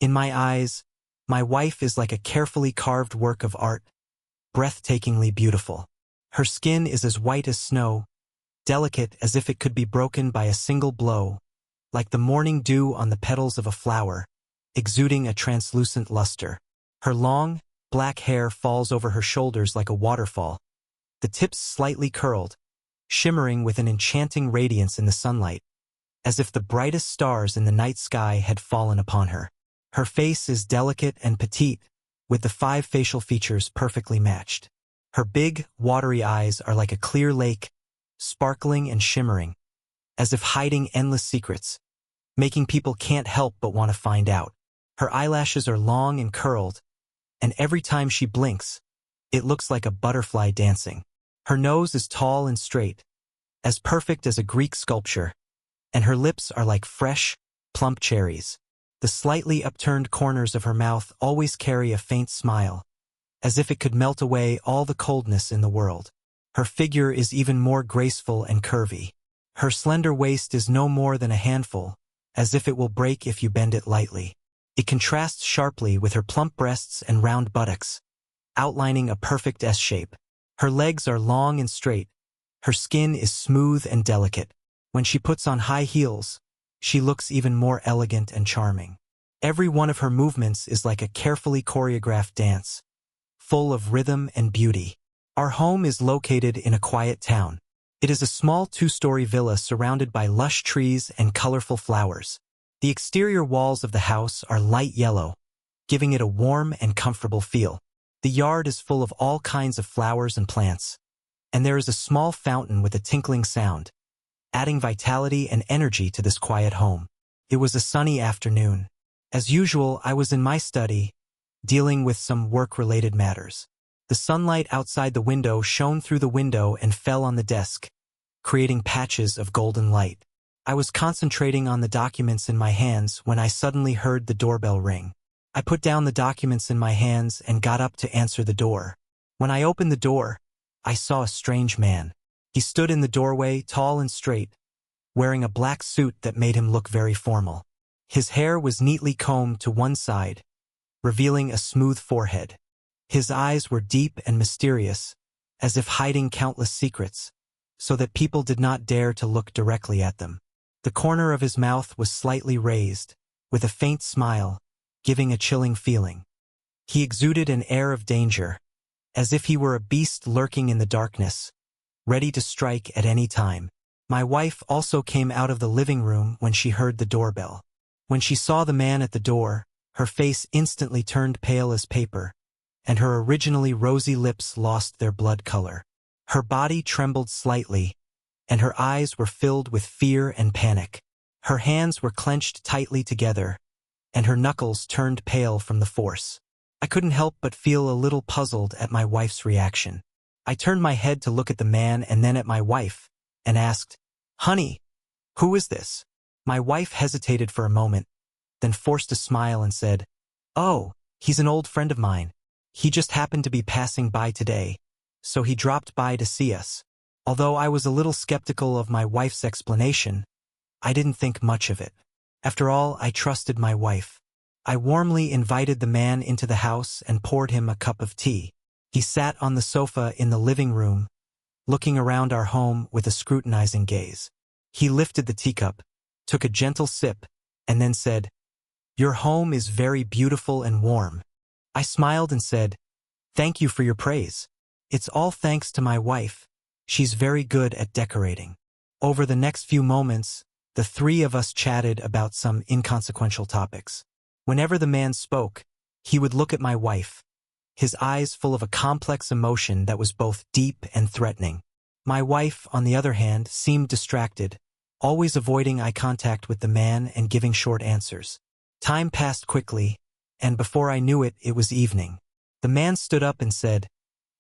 In my eyes, my wife is like a carefully carved work of art, breathtakingly beautiful. Her skin is as white as snow, delicate as if it could be broken by a single blow, like the morning dew on the petals of a flower, exuding a translucent luster. Her long, black hair falls over her shoulders like a waterfall, the tips slightly curled, shimmering with an enchanting radiance in the sunlight, as if the brightest stars in the night sky had fallen upon her. Her face is delicate and petite, with the 5 facial features perfectly matched. Her big, watery eyes are like a clear lake, sparkling and shimmering, as if hiding endless secrets, making people can't help but want to find out. Her eyelashes are long and curled, and every time she blinks, it looks like a butterfly dancing. Her nose is tall and straight, as perfect as a Greek sculpture, and her lips are like fresh, plump cherries. The slightly upturned corners of her mouth always carry a faint smile, as if it could melt away all the coldness in the world. Her figure is even more graceful and curvy. Her slender waist is no more than a handful, as if it will break if you bend it lightly. It contrasts sharply with her plump breasts and round buttocks, outlining a perfect S shape. Her legs are long and straight. Her skin is smooth and delicate. When she puts on high heels, she looks even more elegant and charming. Every one of her movements is like a carefully choreographed dance, full of rhythm and beauty. Our home is located in a quiet town. It is a small 2-story villa surrounded by lush trees and colorful flowers. The exterior walls of the house are light yellow, giving it a warm and comfortable feel. The yard is full of all kinds of flowers and plants, and there is a small fountain with a tinkling sound, adding vitality and energy to this quiet home. It was a sunny afternoon. As usual, I was in my study, dealing with some work-related matters. The sunlight outside the window shone through the window and fell on the desk, creating patches of golden light. I was concentrating on the documents in my hands when I suddenly heard the doorbell ring. I put down the documents in my hands and got up to answer the door. When I opened the door, I saw a strange man. He stood in the doorway, tall and straight, wearing a black suit that made him look very formal. His hair was neatly combed to one side, revealing a smooth forehead. His eyes were deep and mysterious, as if hiding countless secrets, so that people did not dare to look directly at them. The corner of his mouth was slightly raised, with a faint smile, giving a chilling feeling. He exuded an air of danger, as if he were a beast lurking in the darkness, ready to strike at any time. My wife also came out of the living room when she heard the doorbell. When she saw the man at the door, her face instantly turned pale as paper, and her originally rosy lips lost their blood color. Her body trembled slightly, and her eyes were filled with fear and panic. Her hands were clenched tightly together, and her knuckles turned pale from the force. I couldn't help but feel a little puzzled at my wife's reaction. I turned my head to look at the man and then at my wife, and asked, "Honey, who is this?" My wife hesitated for a moment, then forced a smile and said, "Oh, he's an old friend of mine. He just happened to be passing by today, so he dropped by to see us." Although I was a little skeptical of my wife's explanation, I didn't think much of it. After all, I trusted my wife. I warmly invited the man into the house and poured him a cup of tea. He sat on the sofa in the living room, looking around our home with a scrutinizing gaze. He lifted the teacup, took a gentle sip, and then said, "Your home is very beautiful and warm." I smiled and said, "Thank you for your praise. It's all thanks to my wife. She's very good at decorating." Over the next few moments, the 3 of us chatted about some inconsequential topics. Whenever the man spoke, he would look at my wife, his eyes full of a complex emotion that was both deep and threatening. My wife, on the other hand, seemed distracted, always avoiding eye contact with the man and giving short answers. Time passed quickly, and before I knew it, it was evening. The man stood up and said,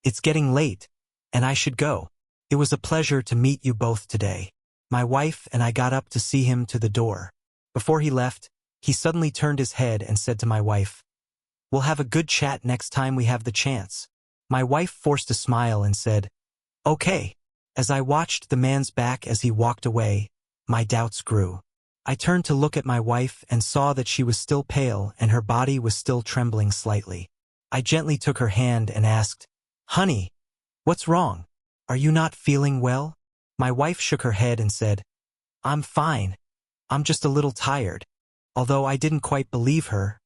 "It's getting late, and I should go. It was a pleasure to meet you both today." My wife and I got up to see him to the door. Before he left, he suddenly turned his head and said to my wife, "We'll have a good chat next time we have the chance." My wife forced a smile and said, "Okay." As I watched the man's back as he walked away, my doubts grew. I turned to look at my wife and saw that she was still pale and her body was still trembling slightly. I gently took her hand and asked, "Honey, what's wrong? Are you not feeling well?" My wife shook her head and said, "I'm fine. I'm just a little tired." Although I didn't quite believe her,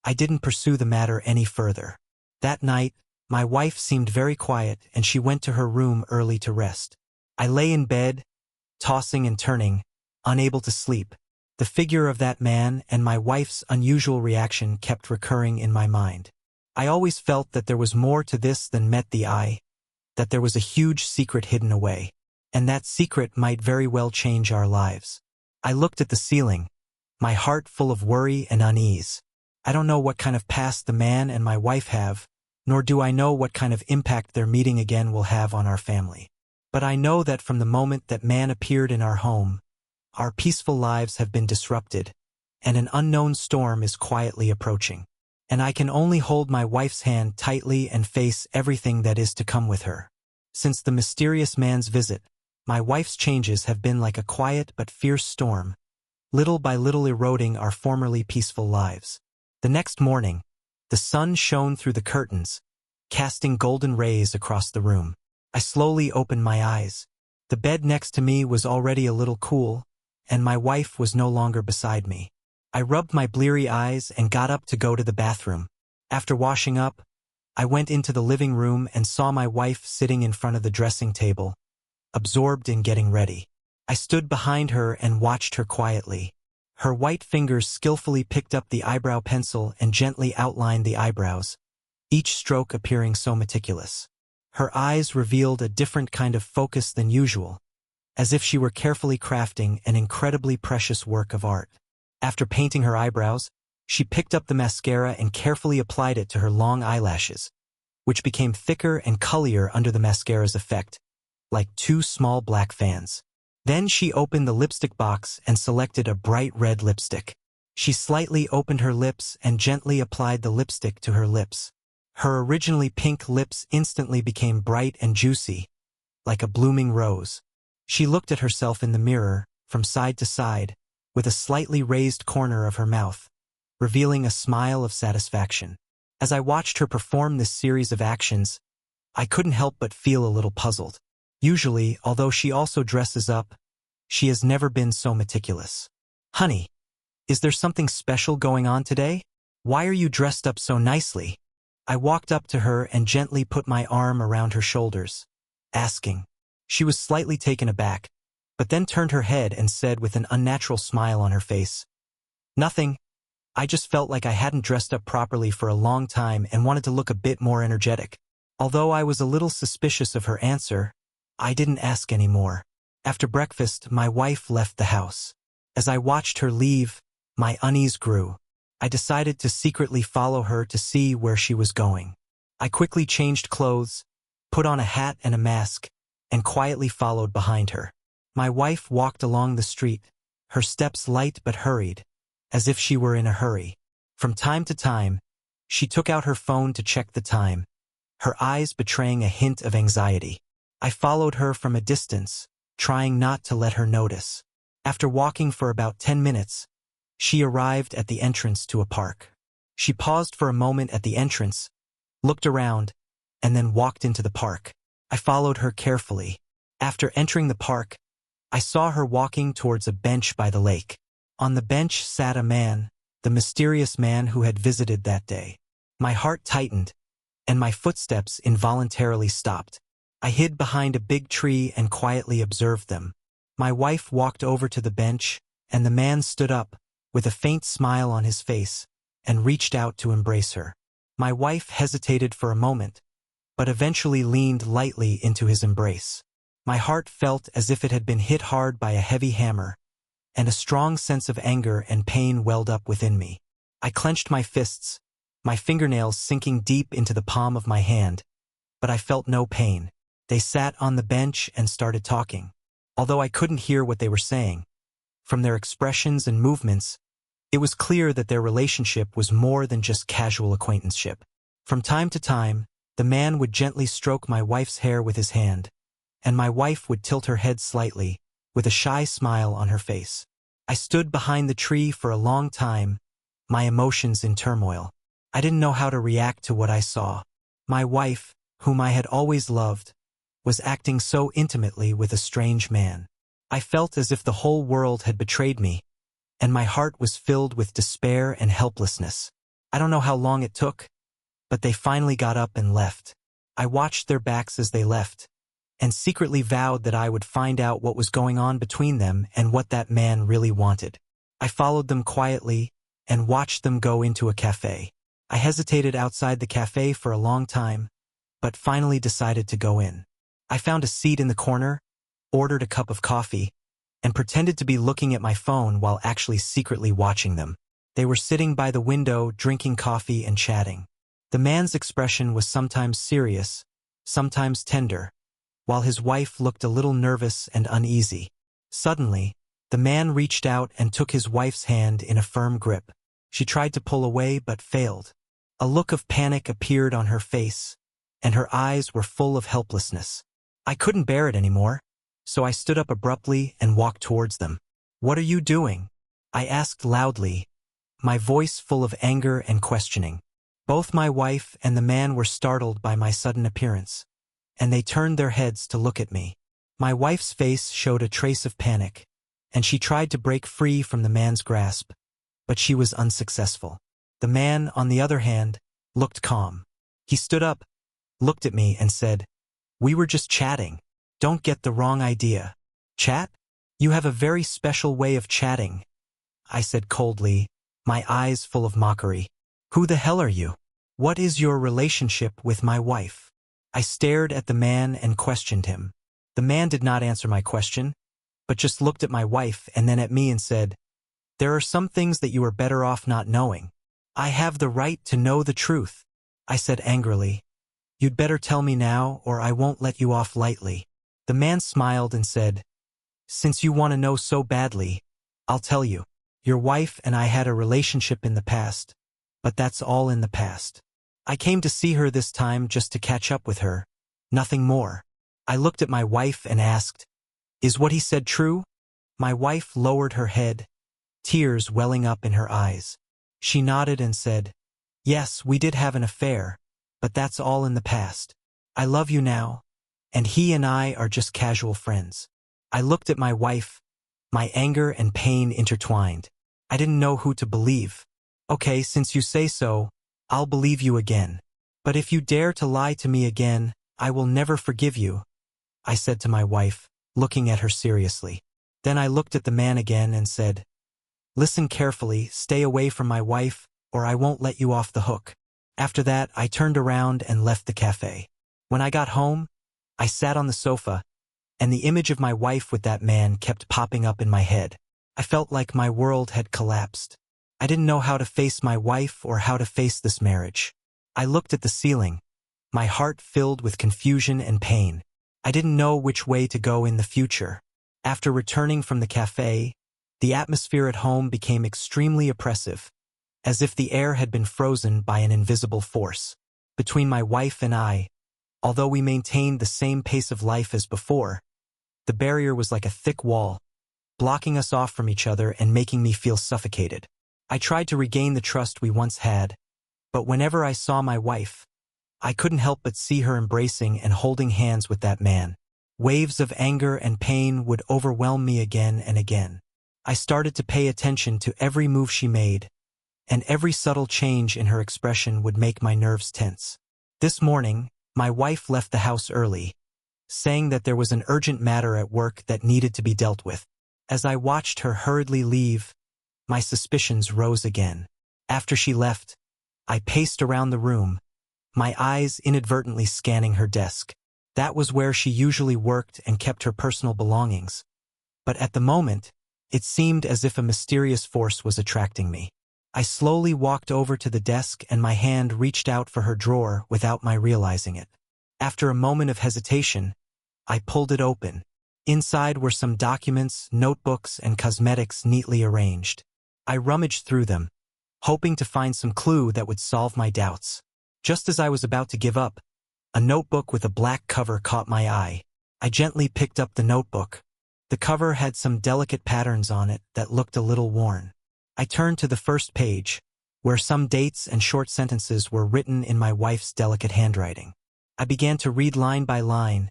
I didn't pursue the matter any further. That night, my wife seemed very quiet and she went to her room early to rest. I lay in bed, tossing and turning, unable to sleep. The figure of that man and my wife's unusual reaction kept recurring in my mind. I always felt that there was more to this than met the eye, that there was a huge secret hidden away, and that secret might very well change our lives. I looked at the ceiling, my heart full of worry and unease. I don't know what kind of past the man and my wife have, nor do I know what kind of impact their meeting again will have on our family. But I know that from the moment that man appeared in our home, our peaceful lives have been disrupted, and an unknown storm is quietly approaching. And I can only hold my wife's hand tightly and face everything that is to come with her. Since the mysterious man's visit, my wife's changes have been like a quiet but fierce storm, little by little eroding our formerly peaceful lives. The next morning, the sun shone through the curtains, casting golden rays across the room. I slowly opened my eyes. The bed next to me was already a little cool, and my wife was no longer beside me. I rubbed my bleary eyes and got up to go to the bathroom. After washing up, I went into the living room and saw my wife sitting in front of the dressing table, absorbed in getting ready. I stood behind her and watched her quietly. Her white fingers skillfully picked up the eyebrow pencil and gently outlined the eyebrows, each stroke appearing so meticulous. Her eyes revealed a different kind of focus than usual, as if she were carefully crafting an incredibly precious work of art. After painting her eyebrows, she picked up the mascara and carefully applied it to her long eyelashes, which became thicker and cullier under the mascara's effect, like two small black fans. Then she opened the lipstick box and selected a bright red lipstick. She slightly opened her lips and gently applied the lipstick to her lips. Her originally pink lips instantly became bright and juicy, like a blooming rose. She looked at herself in the mirror, from side to side, with a slightly raised corner of her mouth, revealing a smile of satisfaction. As I watched her perform this series of actions, I couldn't help but feel a little puzzled. Usually, although she also dresses up, she has never been so meticulous. "Honey, is there something special going on today? Why are you dressed up so nicely?" I walked up to her and gently put my arm around her shoulders, asking. She was slightly taken aback, but then turned her head and said with an unnatural smile on her face, "Nothing. I just felt like I hadn't dressed up properly for a long time and wanted to look a bit more energetic." Although I was a little suspicious of her answer, I didn't ask any more. After breakfast, my wife left the house. As I watched her leave, my unease grew. I decided to secretly follow her to see where she was going. I quickly changed clothes, put on a hat and a mask, and quietly followed behind her. My wife walked along the street, her steps light but hurried, as if she were in a hurry. From time to time, she took out her phone to check the time, her eyes betraying a hint of anxiety. I followed her from a distance, trying not to let her notice. After walking for about 10 minutes, she arrived at the entrance to a park. She paused for a moment at the entrance, looked around, and then walked into the park. I followed her carefully. After entering the park, I saw her walking towards a bench by the lake. On the bench sat a man, the mysterious man who had visited that day. My heart tightened, and my footsteps involuntarily stopped. I hid behind a big tree and quietly observed them. My wife walked over to the bench, and the man stood up, with a faint smile on his face, and reached out to embrace her. My wife hesitated for a moment, but eventually leaned lightly into his embrace. My heart felt as if it had been hit hard by a heavy hammer, and a strong sense of anger and pain welled up within me. I clenched my fists, my fingernails sinking deep into the palm of my hand, but I felt no pain. They sat on the bench and started talking. Although I couldn't hear what they were saying, from their expressions and movements, it was clear that their relationship was more than just casual acquaintanceship. From time to time, the man would gently stroke my wife's hair with his hand, and my wife would tilt her head slightly, with a shy smile on her face. I stood behind the tree for a long time, my emotions in turmoil. I didn't know how to react to what I saw. My wife, whom I had always loved, was acting so intimately with a strange man. I felt as if the whole world had betrayed me, and my heart was filled with despair and helplessness. I don't know how long it took, but they finally got up and left. I watched their backs as they left, and secretly vowed that I would find out what was going on between them and what that man really wanted. I followed them quietly and watched them go into a cafe. I hesitated outside the cafe for a long time, but finally decided to go in. I found a seat in the corner, ordered a cup of coffee, and pretended to be looking at my phone while actually secretly watching them. They were sitting by the window, drinking coffee and chatting. The man's expression was sometimes serious, sometimes tender, while his wife looked a little nervous and uneasy. Suddenly, the man reached out and took his wife's hand in a firm grip. She tried to pull away but failed. A look of panic appeared on her face, and her eyes were full of helplessness. I couldn't bear it anymore, so I stood up abruptly and walked towards them. "What are you doing?" I asked loudly, my voice full of anger and questioning. Both my wife and the man were startled by my sudden appearance, and they turned their heads to look at me. My wife's face showed a trace of panic, and she tried to break free from the man's grasp, but she was unsuccessful. The man, on the other hand, looked calm. He stood up, looked at me, and said, "We were just chatting. Don't get the wrong idea." "Chat? You have a very special way of chatting," I said coldly, my eyes full of mockery. "Who the hell are you? What is your relationship with my wife?" I stared at the man and questioned him. The man did not answer my question, but just looked at my wife and then at me and said, "There are some things that you are better off not knowing." "I have the right to know the truth," I said angrily. "You'd better tell me now or I won't let you off lightly." The man smiled and said, "Since you want to know so badly, I'll tell you. Your wife and I had a relationship in the past, but that's all in the past. I came to see her this time just to catch up with her, nothing more." I looked at my wife and asked, "Is what he said true?" My wife lowered her head, tears welling up in her eyes. She nodded and said, "Yes, we did have an affair, but that's all in the past. I love you now, and he and I are just casual friends." I looked at my wife, my anger and pain intertwined. I didn't know who to believe. "Okay, since you say so, I'll believe you again. But if you dare to lie to me again, I will never forgive you," I said to my wife, looking at her seriously. Then I looked at the man again and said, "Listen carefully, stay away from my wife, or I won't let you off the hook." After that, I turned around and left the cafe. When I got home, I sat on the sofa, and the image of my wife with that man kept popping up in my head. I felt like my world had collapsed. I didn't know how to face my wife or how to face this marriage. I looked at the ceiling, my heart filled with confusion and pain. I didn't know which way to go in the future. After returning from the cafe, the atmosphere at home became extremely oppressive, as if the air had been frozen by an invisible force. Between my wife and I, although we maintained the same pace of life as before, the barrier was like a thick wall, blocking us off from each other and making me feel suffocated. I tried to regain the trust we once had, but whenever I saw my wife, I couldn't help but see her embracing and holding hands with that man. Waves of anger and pain would overwhelm me again and again. I started to pay attention to every move she made, and every subtle change in her expression would make my nerves tense. This morning, my wife left the house early, saying that there was an urgent matter at work that needed to be dealt with. As I watched her hurriedly leave, my suspicions rose again. After she left, I paced around the room, my eyes inadvertently scanning her desk. That was where she usually worked and kept her personal belongings. But at the moment, it seemed as if a mysterious force was attracting me. I slowly walked over to the desk and my hand reached out for her drawer without my realizing it. After a moment of hesitation, I pulled it open. Inside were some documents, notebooks, and cosmetics neatly arranged. I rummaged through them, hoping to find some clue that would solve my doubts. Just as I was about to give up, a notebook with a black cover caught my eye. I gently picked up the notebook, The cover had some delicate patterns on it that looked a little worn. I turned to the first page, where some dates and short sentences were written in my wife's delicate handwriting. I began to read line by line,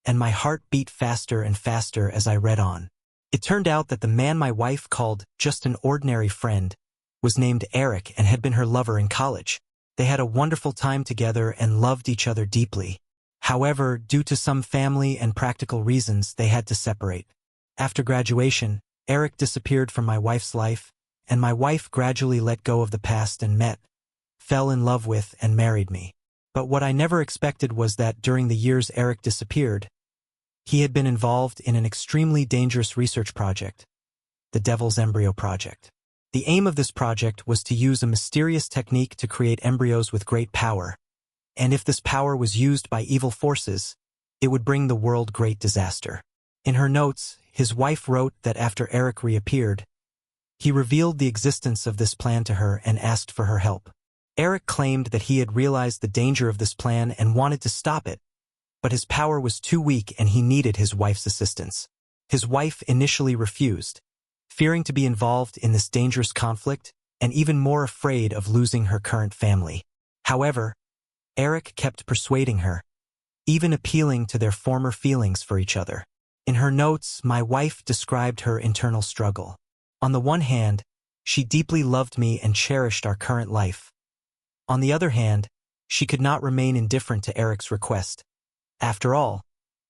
and my heart beat faster and faster as I read on. It turned out that the man my wife called just an ordinary friend was named Eric and had been her lover in college. They had a wonderful time together and loved each other deeply. However, due to some family and practical reasons, they had to separate. After graduation, Eric disappeared from my wife's life, and my wife gradually let go of the past and fell in love with, and married me. But what I never expected was that during the years Eric disappeared, he had been involved in an extremely dangerous research project, the Devil's Embryo Project. The aim of this project was to use a mysterious technique to create embryos with great power, and if this power was used by evil forces, it would bring the world great disaster. In her notes, his wife wrote that after Eric reappeared, he revealed the existence of this plan to her and asked for her help. Eric claimed that he had realized the danger of this plan and wanted to stop it, but his power was too weak and he needed his wife's assistance. His wife initially refused, fearing to be involved in this dangerous conflict and even more afraid of losing her current family. However, Eric kept persuading her, even appealing to their former feelings for each other. In her notes, my wife described her internal struggle. On the one hand, she deeply loved me and cherished our current life. On the other hand, she could not remain indifferent to Eric's request. After all,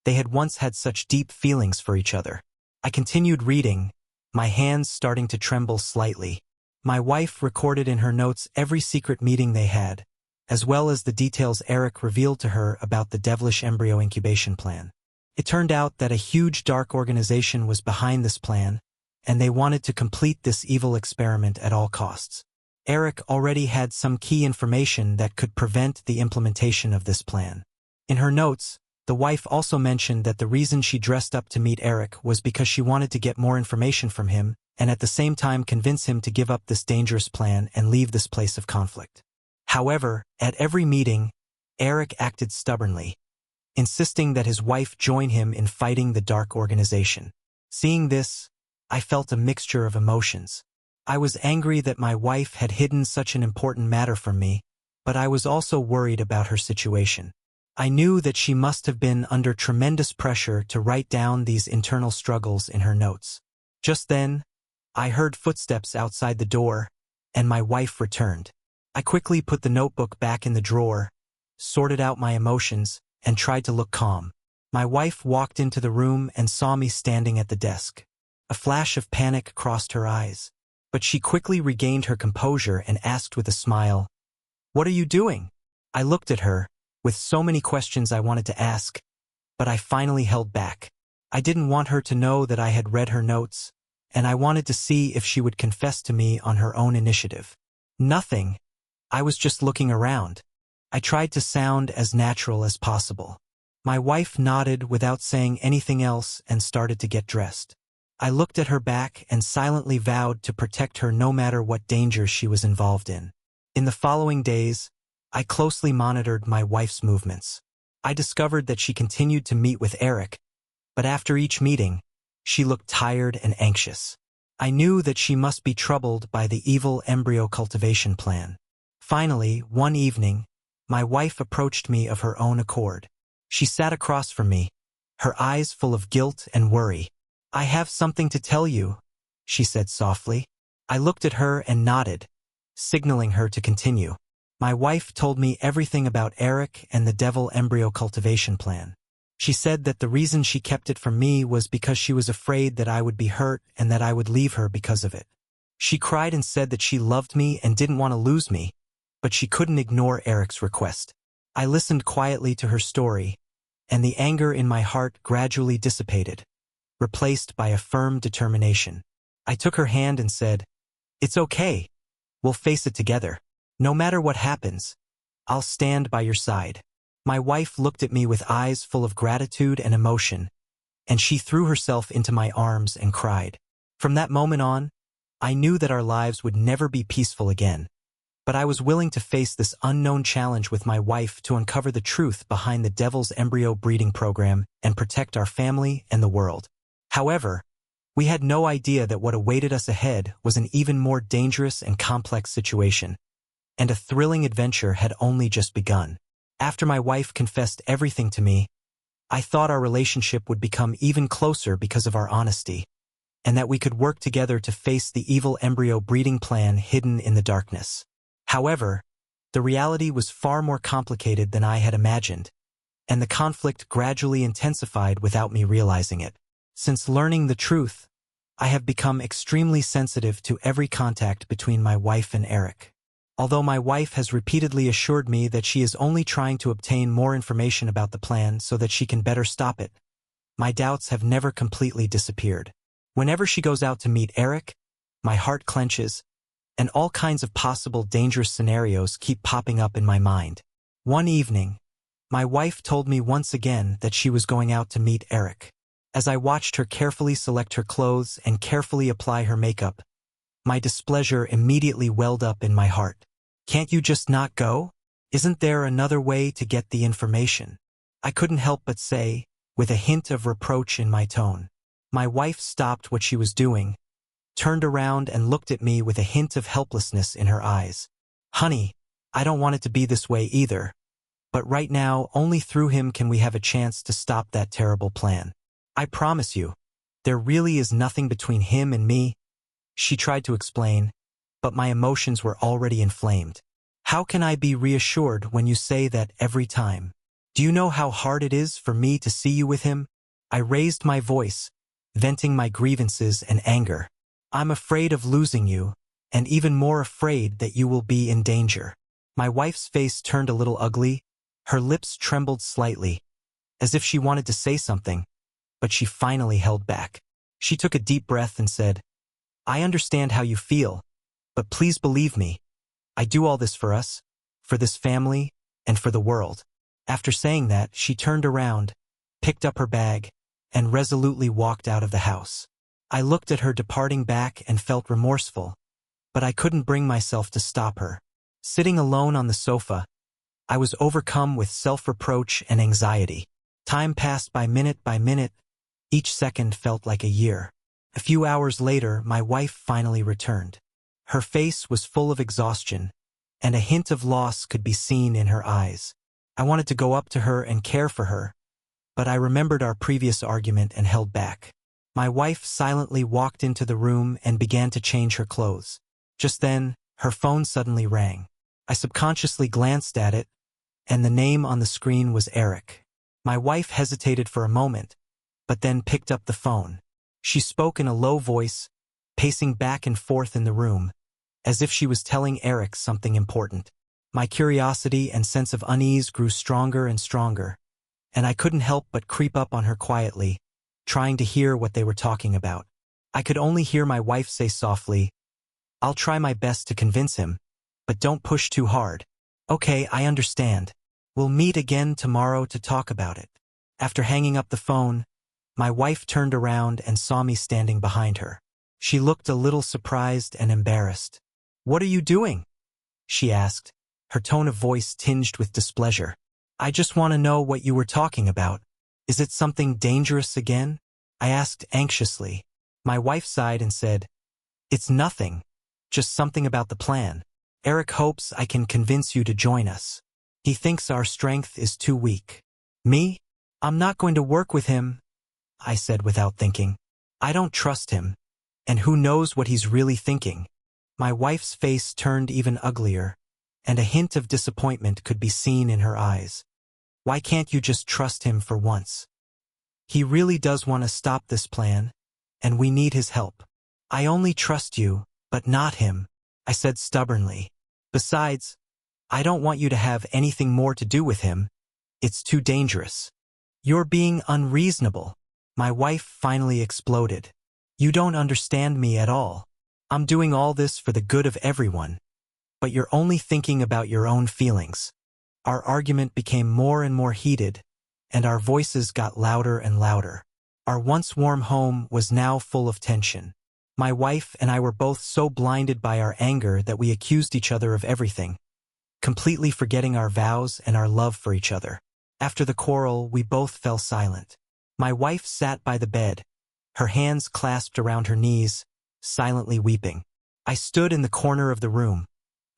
they had once had such deep feelings for each other. I continued reading, my hands starting to tremble slightly. My wife recorded in her notes every secret meeting they had, as well as the details Eric revealed to her about the devilish embryo incubation plan. It turned out that a huge dark organization was behind this plan, and they wanted to complete this evil experiment at all costs. Eric already had some key information that could prevent the implementation of this plan. In her notes, the wife also mentioned that the reason she dressed up to meet Eric was because she wanted to get more information from him and at the same time convince him to give up this dangerous plan and leave this place of conflict. However, at every meeting, Eric acted stubbornly, insisting that his wife join him in fighting the dark organization. Seeing this, I felt a mixture of emotions. I was angry that my wife had hidden such an important matter from me, but I was also worried about her situation. I knew that she must have been under tremendous pressure to write down these internal struggles in her notes. Just then, I heard footsteps outside the door, and my wife returned. I quickly put the notebook back in the drawer, sorted out my emotions, and tried to look calm. My wife walked into the room and saw me standing at the desk. A flash of panic crossed her eyes, but she quickly regained her composure and asked with a smile, "What are you doing?" I looked at her, with so many questions I wanted to ask, but I finally held back. I didn't want her to know that I had read her notes, and I wanted to see if she would confess to me on her own initiative. Nothing. I was just looking around. I tried to sound as natural as possible. My wife nodded without saying anything else and started to get dressed. I looked at her back and silently vowed to protect her no matter what danger she was involved in. In the following days, I closely monitored my wife's movements. I discovered that she continued to meet with Eric, but after each meeting, she looked tired and anxious. I knew that she must be troubled by the evil embryo cultivation plan. Finally, one evening, my wife approached me of her own accord. She sat across from me, her eyes full of guilt and worry. "I have something to tell you," she said softly. I looked at her and nodded, signaling her to continue. My wife told me everything about Eric and the devil embryo cultivation plan. She said that the reason she kept it from me was because she was afraid that I would be hurt and that I would leave her because of it. She cried and said that she loved me and didn't want to lose me, but she couldn't ignore Eric's request. I listened quietly to her story, and the anger in my heart gradually dissipated, replaced by a firm determination. I took her hand and said, "It's okay. We'll face it together. No matter what happens, I'll stand by your side." My wife looked at me with eyes full of gratitude and emotion, and she threw herself into my arms and cried. From that moment on, I knew that our lives would never be peaceful again, but I was willing to face this unknown challenge with my wife to uncover the truth behind the devil's embryo breeding program and protect our family and the world. However, we had no idea that what awaited us ahead was an even more dangerous and complex situation, and a thrilling adventure had only just begun. After my wife confessed everything to me, I thought our relationship would become even closer because of our honesty, and that we could work together to face the evil embryo breeding plan hidden in the darkness. However, the reality was far more complicated than I had imagined, and the conflict gradually intensified without me realizing it. Since learning the truth, I have become extremely sensitive to every contact between my wife and Eric. Although my wife has repeatedly assured me that she is only trying to obtain more information about the plan so that she can better stop it, my doubts have never completely disappeared. Whenever she goes out to meet Eric, my heart clenches, and all kinds of possible dangerous scenarios keep popping up in my mind. One evening, my wife told me once again that she was going out to meet Eric. As I watched her carefully select her clothes and carefully apply her makeup, my displeasure immediately welled up in my heart. Can't you just not go? Isn't there another way to get the information? I couldn't help but say, with a hint of reproach in my tone. My wife stopped what she was doing, turned around and looked at me with a hint of helplessness in her eyes. Honey, I don't want it to be this way either, but right now only through him can we have a chance to stop that terrible plan. I promise you, there really is nothing between him and me, she tried to explain, but my emotions were already inflamed. How can I be reassured when you say that every time? Do you know how hard it is for me to see you with him? I raised my voice, venting my grievances and anger. I'm afraid of losing you, and even more afraid that you will be in danger. My wife's face turned a little ugly, her lips trembled slightly, as if she wanted to say something, but she finally held back. She took a deep breath and said, I understand how you feel, but please believe me, I do all this for us, for this family, and for the world. After saying that, she turned around, picked up her bag, and resolutely walked out of the house. I looked at her departing back and felt remorseful, but I couldn't bring myself to stop her. Sitting alone on the sofa, I was overcome with self-reproach and anxiety. Time passed by minute, each second felt like a year. A few hours later, my wife finally returned. Her face was full of exhaustion, and a hint of loss could be seen in her eyes. I wanted to go up to her and care for her, but I remembered our previous argument and held back. My wife silently walked into the room and began to change her clothes. Just then, her phone suddenly rang. I subconsciously glanced at it, and the name on the screen was Eric. My wife hesitated for a moment, but then picked up the phone. She spoke in a low voice, pacing back and forth in the room, as if she was telling Eric something important. My curiosity and sense of unease grew stronger and stronger, and I couldn't help but creep up on her quietly, trying to hear what they were talking about. I could only hear my wife say softly, I'll try my best to convince him, but don't push too hard. Okay, I understand. We'll meet again tomorrow to talk about it. After hanging up the phone, my wife turned around and saw me standing behind her. She looked a little surprised and embarrassed. What are you doing? She asked, her tone of voice tinged with displeasure. I just want to know what you were talking about. Is it something dangerous again? I asked anxiously. My wife sighed and said, It's nothing, just something about the plan. Eric hopes I can convince you to join us. He thinks our strength is too weak. Me? I'm not going to work with him, I said without thinking. I don't trust him, and who knows what he's really thinking. My wife's face turned even uglier, and a hint of disappointment could be seen in her eyes. Why can't you just trust him for once? He really does want to stop this plan, and we need his help. I only trust you, but not him, I said stubbornly. Besides, I don't want you to have anything more to do with him. It's too dangerous. You're being unreasonable. My wife finally exploded. You don't understand me at all. I'm doing all this for the good of everyone, but you're only thinking about your own feelings. Our argument became more and more heated, and our voices got louder and louder. Our once warm home was now full of tension. My wife and I were both so blinded by our anger that we accused each other of everything, completely forgetting our vows and our love for each other. After the quarrel, we both fell silent. My wife sat by the bed, her hands clasped around her knees, silently weeping. I stood in the corner of the room,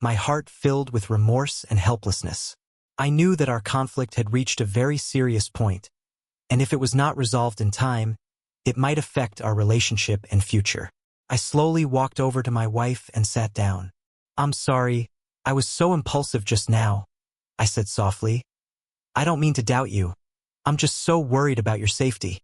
my heart filled with remorse and helplessness. I knew that our conflict had reached a very serious point, and if it was not resolved in time, it might affect our relationship and future. I slowly walked over to my wife and sat down. "I'm sorry, I was so impulsive just now," I said softly. "I don't mean to doubt you. I'm just so worried about your safety."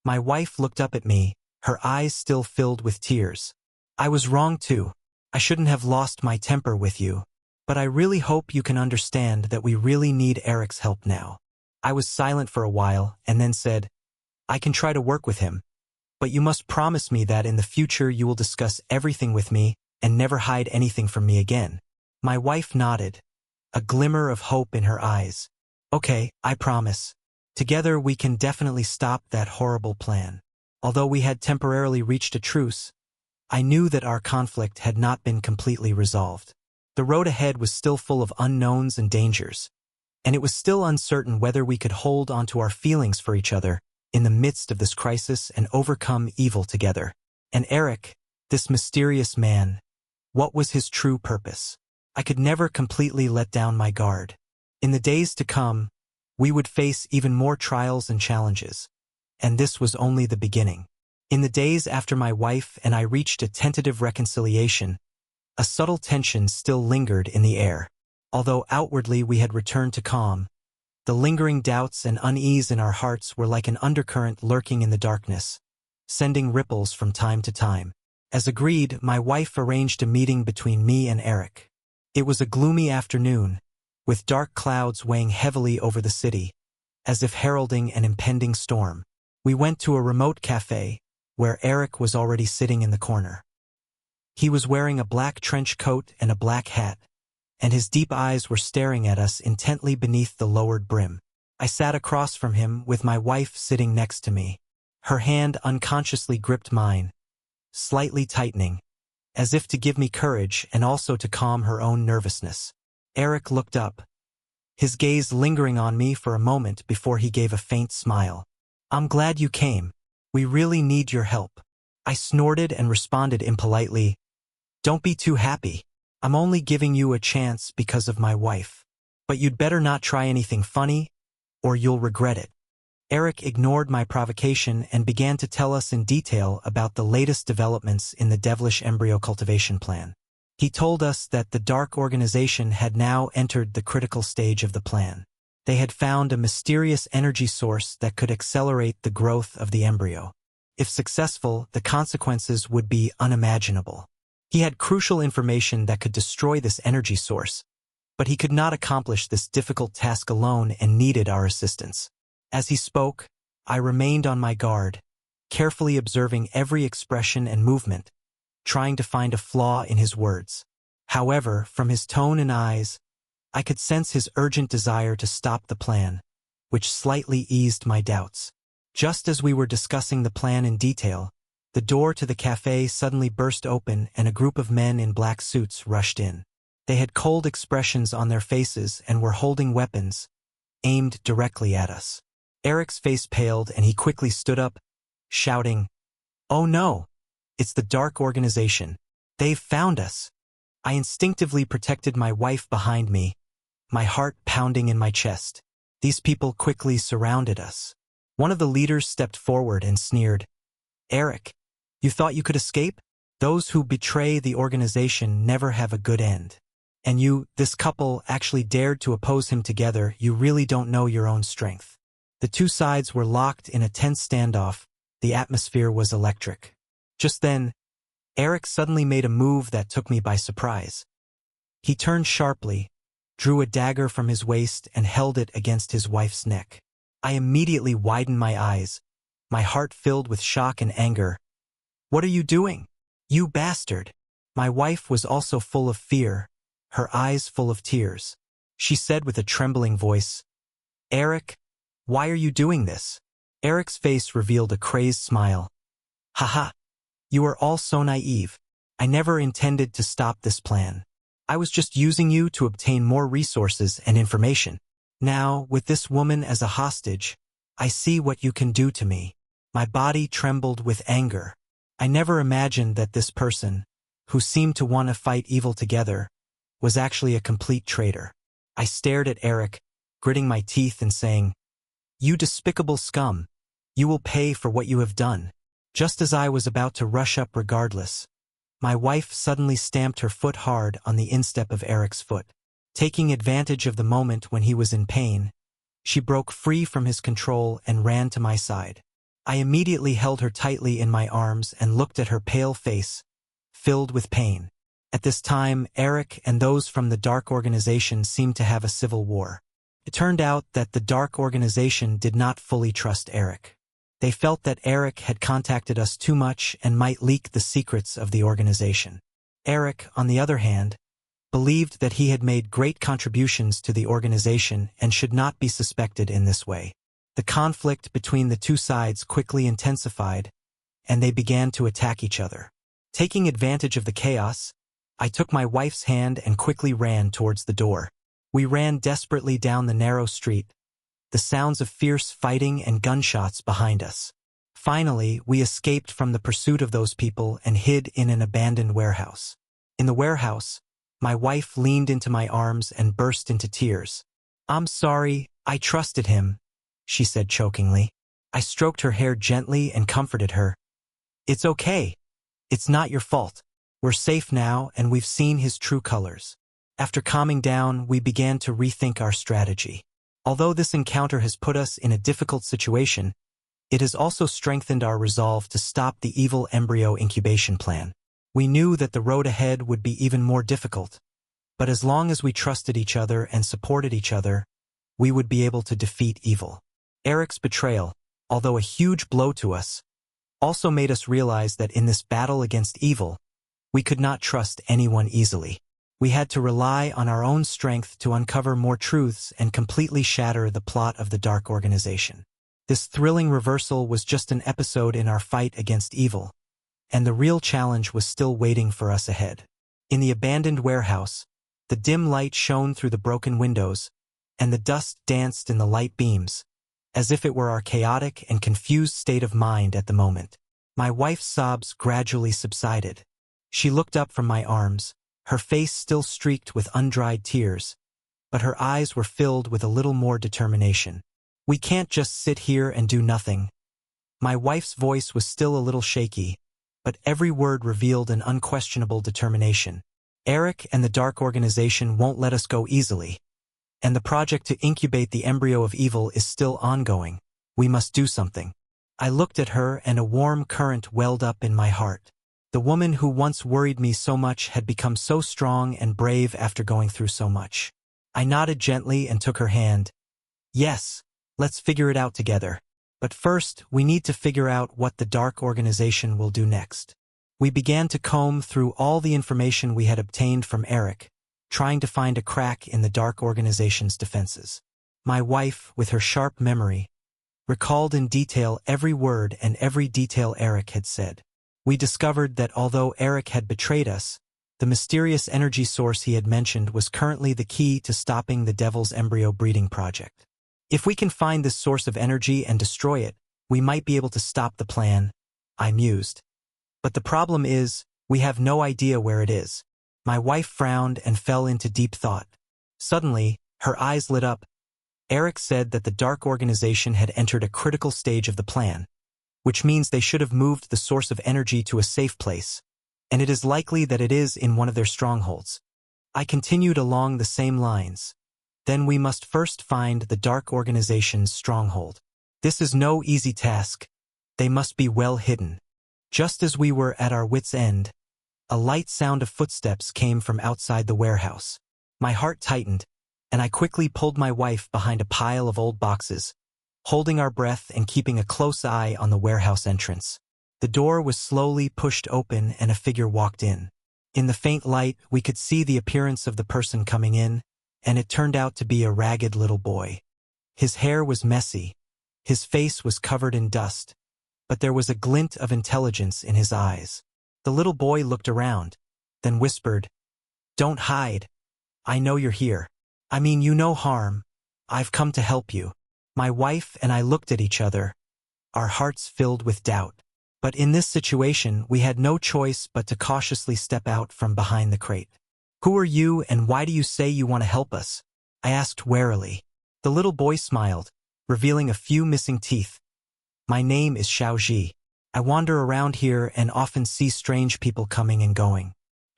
My wife looked up at me, her eyes still filled with tears. "I was wrong too. I shouldn't have lost my temper with you. But I really hope you can understand that we really need Eric's help now." I was silent for a while and then said, "I can try to work with him. But you must promise me that in the future you will discuss everything with me and never hide anything from me again." My wife nodded, a glimmer of hope in her eyes. "Okay, I promise. Together we can definitely stop that horrible plan." Although we had temporarily reached a truce, I knew that our conflict had not been completely resolved. The road ahead was still full of unknowns and dangers, and it was still uncertain whether we could hold onto our feelings for each other in the midst of this crisis and overcome evil together. And Eric, this mysterious man, what was his true purpose? I could never completely let down my guard. In the days to come, we would face even more trials and challenges, and this was only the beginning. In the days after my wife and I reached a tentative reconciliation, a subtle tension still lingered in the air. Although outwardly we had returned to calm, the lingering doubts and unease in our hearts were like an undercurrent lurking in the darkness, sending ripples from time to time. As agreed, my wife arranged a meeting between me and Eric. It was a gloomy afternoon, with dark clouds weighing heavily over the city, as if heralding an impending storm. We went to a remote cafe, where Eric was already sitting in the corner. He was wearing a black trench coat and a black hat, and his deep eyes were staring at us intently beneath the lowered brim. I sat across from him with my wife sitting next to me. Her hand unconsciously gripped mine, slightly tightening, as if to give me courage and also to calm her own nervousness. Eric looked up, his gaze lingering on me for a moment before he gave a faint smile. "I'm glad you came. We really need your help." I snorted and responded impolitely, "Don't be too happy. I'm only giving you a chance because of my wife. But you'd better not try anything funny, or you'll regret it." Eric ignored my provocation and began to tell us in detail about the latest developments in the devilish embryo cultivation plan. He told us that the dark organization had now entered the critical stage of the plan. They had found a mysterious energy source that could accelerate the growth of the embryo. If successful, the consequences would be unimaginable. He had crucial information that could destroy this energy source, but he could not accomplish this difficult task alone and needed our assistance. As he spoke, I remained on my guard, carefully observing every expression and movement, trying to find a flaw in his words. However, from his tone and eyes, I could sense his urgent desire to stop the plan, which slightly eased my doubts. Just as we were discussing the plan in detail, the door to the cafe suddenly burst open and a group of men in black suits rushed in. They had cold expressions on their faces and were holding weapons, aimed directly at us. Eric's face paled and he quickly stood up, shouting, "Oh no! It's the dark organization. They've found us." I instinctively protected my wife behind me, my heart pounding in my chest. These people quickly surrounded us. One of the leaders stepped forward and sneered, "Eric, you thought you could escape? Those who betray the organization never have a good end. And you, this couple, actually dared to oppose him together. You really don't know your own strength." The two sides were locked in a tense standoff. The atmosphere was electric. Just then, Eric suddenly made a move that took me by surprise. He turned sharply, drew a dagger from his waist and held it against his wife's neck. I immediately widened my eyes, my heart filled with shock and anger. "What are you doing? You bastard!" My wife was also full of fear, her eyes full of tears. She said with a trembling voice, "Eric, why are you doing this?" Eric's face revealed a crazed smile. "Haha, you are all so naive. I never intended to stop this plan. I was just using you to obtain more resources and information. Now, with this woman as a hostage, I see what you can do to me." My body trembled with anger. I never imagined that this person, who seemed to want to fight evil together, was actually a complete traitor. I stared at Eric, gritting my teeth and saying, "You despicable scum, you will pay for what you have done." Just as I was about to rush up regardless, my wife suddenly stamped her foot hard on the instep of Eric's foot. Taking advantage of the moment when he was in pain, she broke free from his control and ran to my side. I immediately held her tightly in my arms and looked at her pale face, filled with pain. At this time, Eric and those from the Dark Organization seemed to have a civil war. It turned out that the Dark Organization did not fully trust Eric. They felt that Eric had contacted us too much and might leak the secrets of the organization. Eric, on the other hand, believed that he had made great contributions to the organization and should not be suspected in this way. The conflict between the two sides quickly intensified, and they began to attack each other. Taking advantage of the chaos, I took my wife's hand and quickly ran towards the door. We ran desperately down the narrow street, the sounds of fierce fighting and gunshots behind us. Finally, we escaped from the pursuit of those people and hid in an abandoned warehouse. In the warehouse, my wife leaned into my arms and burst into tears. "I'm sorry, I trusted him," she said chokingly. I stroked her hair gently and comforted her. "It's okay. It's not your fault. We're safe now and we've seen his true colors." After calming down, we began to rethink our strategy. Although this encounter has put us in a difficult situation, it has also strengthened our resolve to stop the evil embryo incubation plan. We knew that the road ahead would be even more difficult, but as long as we trusted each other and supported each other, we would be able to defeat evil. Eric's betrayal, although a huge blow to us, also made us realize that in this battle against evil, we could not trust anyone easily. We had to rely on our own strength to uncover more truths and completely shatter the plot of the Dark Organization. This thrilling reversal was just an episode in our fight against evil, and the real challenge was still waiting for us ahead. In the abandoned warehouse, the dim light shone through the broken windows, and the dust danced in the light beams, as if it were our chaotic and confused state of mind at the moment. My wife's sobs gradually subsided. She looked up from my arms, her face still streaked with undried tears, but her eyes were filled with a little more determination. "We can't just sit here and do nothing." My wife's voice was still a little shaky, but every word revealed an unquestionable determination. "Eric and the Dark Organization won't let us go easily, and the project to incubate the embryo of evil is still ongoing. We must do something." I looked at her and a warm current welled up in my heart. The woman who once worried me so much had become so strong and brave after going through so much. I nodded gently and took her hand. "Yes, let's figure it out together. But first, we need to figure out what the Dark Organization will do next." We began to comb through all the information we had obtained from Eric, trying to find a crack in the Dark Organization's defenses. My wife, with her sharp memory, recalled in detail every word and every detail Eric had said. We discovered that although Eric had betrayed us, the mysterious energy source he had mentioned was currently the key to stopping the Devil's Embryo breeding project. If we can find this source of energy and destroy it, we might be able to stop the plan, I mused. But the problem is, we have no idea where it is. My wife frowned and fell into deep thought. Suddenly, her eyes lit up. Eric said that the Dark Organization had entered a critical stage of the plan, which means they should have moved the source of energy to a safe place, and it is likely that it is in one of their strongholds. I continued along the same lines. Then we must first find the Dark Organization's stronghold. This is no easy task. They must be well hidden. Just as we were at our wits' end, a light sound of footsteps came from outside the warehouse. My heart tightened, and I quickly pulled my wife behind a pile of old boxes, holding our breath and keeping a close eye on the warehouse entrance. The door was slowly pushed open and a figure walked in. In the faint light, we could see the appearance of the person coming in, and it turned out to be a ragged little boy. His hair was messy, his face was covered in dust, but there was a glint of intelligence in his eyes. The little boy looked around, then whispered, "Don't hide. I know you're here. I mean you no harm. I've come to help you." My wife and I looked at each other, our hearts filled with doubt. But in this situation, we had no choice but to cautiously step out from behind the crate. "Who are you and why do you say you want to help us?" I asked warily. The little boy smiled, revealing a few missing teeth. "My name is Xiaoji. I wander around here and often see strange people coming and going.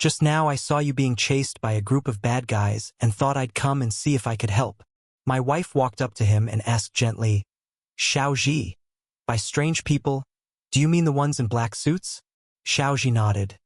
Just now I saw you being chased by a group of bad guys and thought I'd come and see if I could help." My wife walked up to him and asked gently, "Xiaoji, by strange people, do you mean the ones in black suits?" Xiaoji nodded.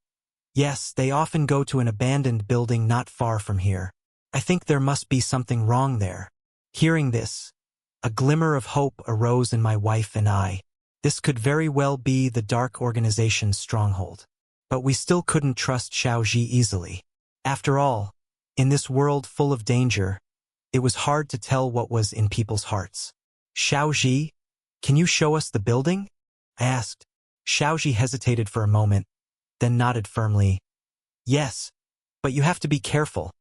"Yes, they often go to an abandoned building not far from here. I think there must be something wrong there." Hearing this, a glimmer of hope arose in my wife and I. This could very well be the dark organization's stronghold. But we still couldn't trust Xiaoji easily. After all, in this world full of danger, it was hard to tell what was in people's hearts. "Xiaoji, can you show us the building?" I asked. Xiaoji hesitated for a moment, then nodded firmly. "Yes, but you have to be careful.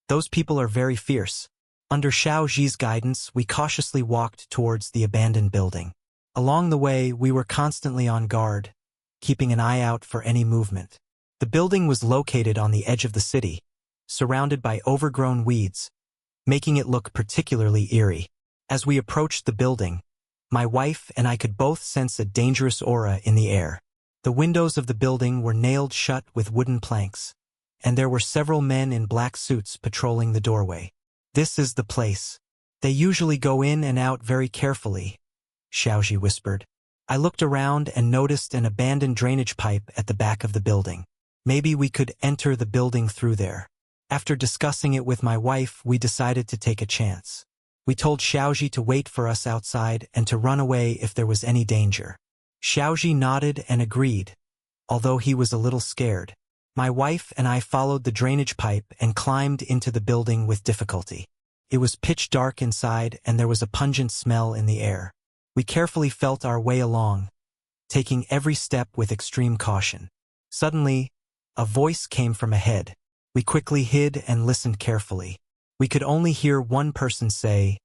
Those people are very fierce." Under Xiaoji's guidance, we cautiously walked towards the abandoned building. Along the way, we were constantly on guard, keeping an eye out for any movement. The building was located on the edge of the city, surrounded by overgrown weeds, making it look particularly eerie. As we approached the building, my wife and I could both sense a dangerous aura in the air. The windows of the building were nailed shut with wooden planks, and there were several men in black suits patrolling the doorway. "This is the place. They usually go in and out very carefully," Xiaoji whispered. I looked around and noticed an abandoned drainage pipe at the back of the building. Maybe we could enter the building through there. After discussing it with my wife, we decided to take a chance. We told Xiaoji to wait for us outside and to run away if there was any danger. Xiaoji nodded and agreed, although he was a little scared. My wife and I followed the drainage pipe and climbed into the building with difficulty. It was pitch dark inside and there was a pungent smell in the air. We carefully felt our way along, taking every step with extreme caution. Suddenly, a voice came from ahead. We quickly hid and listened carefully. We could only hear one person say,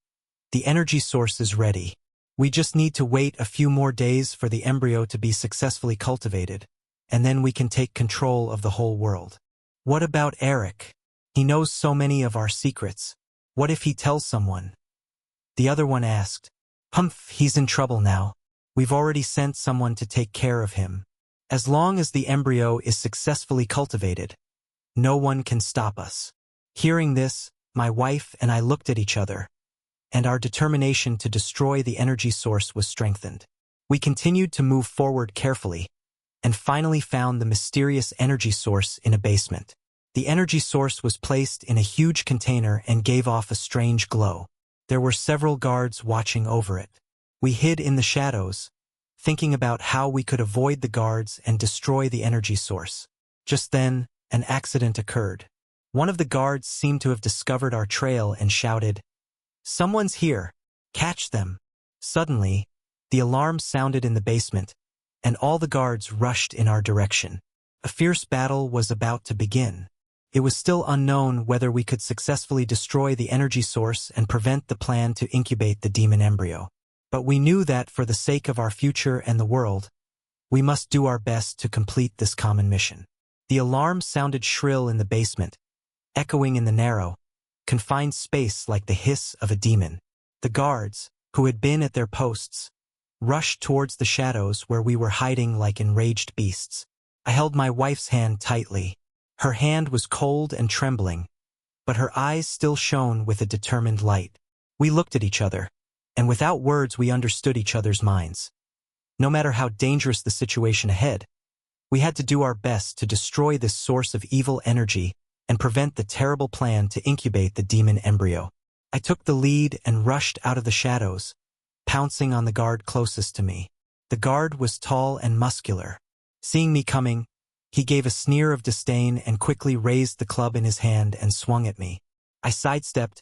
"The energy source is ready. We just need to wait a few more days for the embryo to be successfully cultivated, and then we can take control of the whole world." "What about Eric? He knows so many of our secrets. What if he tells someone?" the other one asked. "Humph, he's in trouble now. We've already sent someone to take care of him. As long as the embryo is successfully cultivated, no one can stop us." Hearing this, my wife and I looked at each other, and our determination to destroy the energy source was strengthened. We continued to move forward carefully, and finally found the mysterious energy source in a basement. The energy source was placed in a huge container and gave off a strange glow. There were several guards watching over it. We hid in the shadows, thinking about how we could avoid the guards and destroy the energy source. Just then, an accident occurred. One of the guards seemed to have discovered our trail and shouted, "Someone's here! Catch them!" Suddenly, the alarm sounded in the basement, and all the guards rushed in our direction. A fierce battle was about to begin. It was still unknown whether we could successfully destroy the energy source and prevent the plan to incubate the demon embryo. But we knew that for the sake of our future and the world, we must do our best to complete this common mission. The alarm sounded shrill in the basement, echoing in the narrow, confined space like the hiss of a demon. The guards, who had been at their posts, rushed towards the shadows where we were hiding like enraged beasts. I held my wife's hand tightly. Her hand was cold and trembling, but her eyes still shone with a determined light. We looked at each other, and without words we understood each other's minds. No matter how dangerous the situation ahead, we had to do our best to destroy this source of evil energy and prevent the terrible plan to incubate the demon embryo. I took the lead and rushed out of the shadows, pouncing on the guard closest to me. The guard was tall and muscular. Seeing me coming, he gave a sneer of disdain and quickly raised the club in his hand and swung at me. I sidestepped,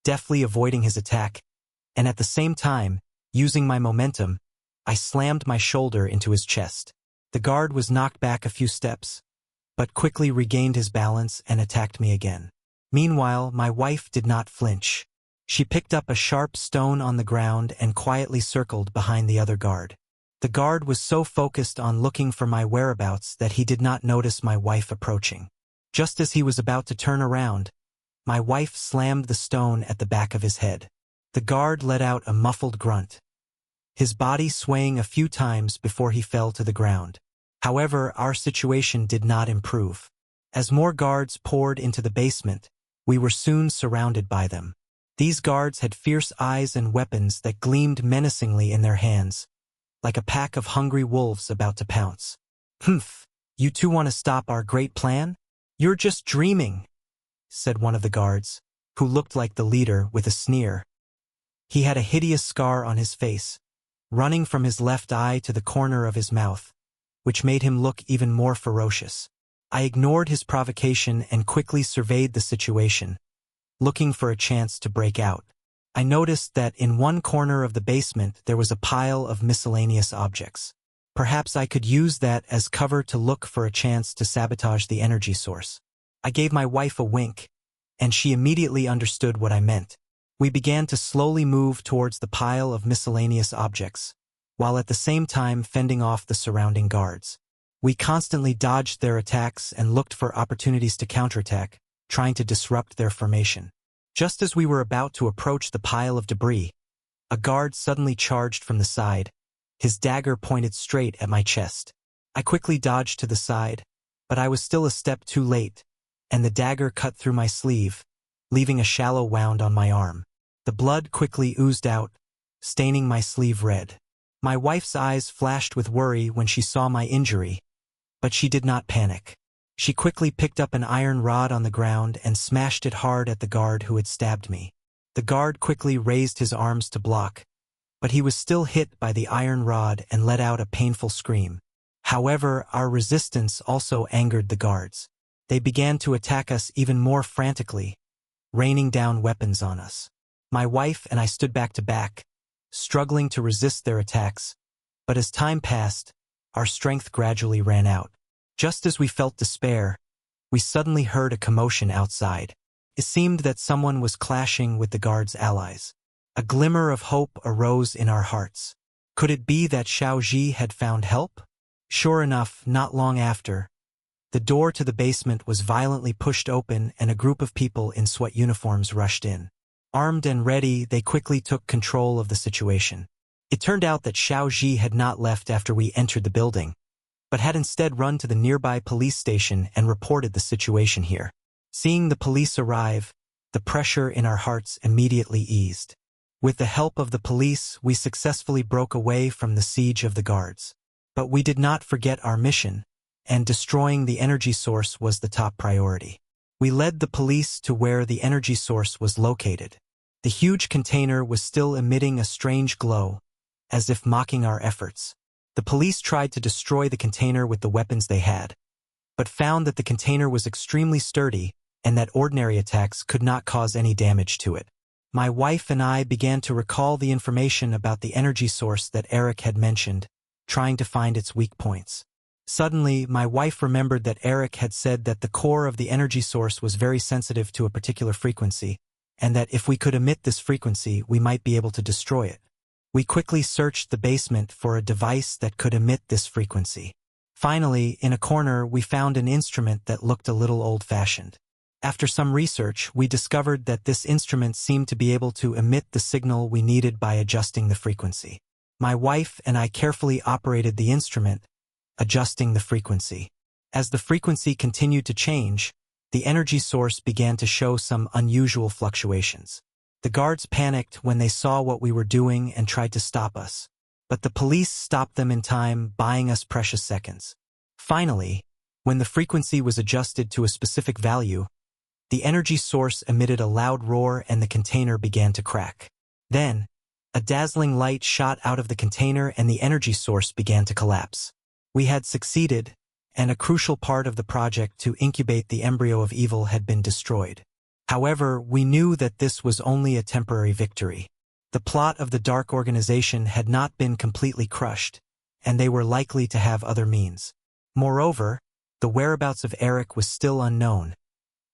deftly avoiding his attack, and at the same time, using my momentum, I slammed my shoulder into his chest. The guard was knocked back a few steps, but quickly regained his balance and attacked me again. Meanwhile, my wife did not flinch. She picked up a sharp stone on the ground and quietly circled behind the other guard. The guard was so focused on looking for my whereabouts that he did not notice my wife approaching. Just as he was about to turn around, my wife slammed the stone at the back of his head. The guard let out a muffled grunt, his body swaying a few times before he fell to the ground. However, our situation did not improve. As more guards poured into the basement, we were soon surrounded by them. These guards had fierce eyes and weapons that gleamed menacingly in their hands, like a pack of hungry wolves about to pounce. "Humph, you two want to stop our great plan? You're just dreaming," said one of the guards, who looked like the leader, with a sneer. He had a hideous scar on his face, running from his left eye to the corner of his mouth, which made him look even more ferocious. I ignored his provocation and quickly surveyed the situation, looking for a chance to break out. I noticed that in one corner of the basement there was a pile of miscellaneous objects. Perhaps I could use that as cover to look for a chance to sabotage the energy source. I gave my wife a wink, and she immediately understood what I meant. We began to slowly move towards the pile of miscellaneous objects, while at the same time fending off the surrounding guards. We constantly dodged their attacks and looked for opportunities to counterattack, trying to disrupt their formation. Just as we were about to approach the pile of debris, a guard suddenly charged from the side, his dagger pointed straight at my chest. I quickly dodged to the side, but I was still a step too late, and the dagger cut through my sleeve, leaving a shallow wound on my arm. The blood quickly oozed out, staining my sleeve red. My wife's eyes flashed with worry when she saw my injury, but she did not panic. She quickly picked up an iron rod on the ground and smashed it hard at the guard who had stabbed me. The guard quickly raised his arms to block, but he was still hit by the iron rod and let out a painful scream. However, our resistance also angered the guards. They began to attack us even more frantically, raining down weapons on us. My wife and I stood back to back, struggling to resist their attacks, but as time passed, our strength gradually ran out. Just as we felt despair, we suddenly heard a commotion outside. It seemed that someone was clashing with the guards' allies. A glimmer of hope arose in our hearts. Could it be that Xiaoji had found help? Sure enough, not long after, the door to the basement was violently pushed open and a group of people in sweat uniforms rushed in. Armed and ready, they quickly took control of the situation. It turned out that Xiaoji had not left after we entered the building, but had instead run to the nearby police station and reported the situation here. Seeing the police arrive, the pressure in our hearts immediately eased. With the help of the police, we successfully broke away from the siege of the guards. But we did not forget our mission, and destroying the energy source was the top priority. We led the police to where the energy source was located. The huge container was still emitting a strange glow, as if mocking our efforts. The police tried to destroy the container with the weapons they had, but found that the container was extremely sturdy and that ordinary attacks could not cause any damage to it. My wife and I began to recall the information about the energy source that Eric had mentioned, trying to find its weak points. Suddenly, my wife remembered that Eric had said that the core of the energy source was very sensitive to a particular frequency, and that if we could emit this frequency, we might be able to destroy it. We quickly searched the basement for a device that could emit this frequency. Finally, in a corner, we found an instrument that looked a little old-fashioned. After some research, we discovered that this instrument seemed to be able to emit the signal we needed by adjusting the frequency. My wife and I carefully operated the instrument, adjusting the frequency. As the frequency continued to change, the energy source began to show some unusual fluctuations. The guards panicked when they saw what we were doing and tried to stop us, but the police stopped them in time, buying us precious seconds. Finally, when the frequency was adjusted to a specific value, the energy source emitted a loud roar and the container began to crack. Then, a dazzling light shot out of the container and the energy source began to collapse. We had succeeded, and a crucial part of the project to incubate the embryo of evil had been destroyed. However, we knew that this was only a temporary victory. The plot of the dark organization had not been completely crushed, and they were likely to have other means. Moreover, the whereabouts of Eric was still unknown,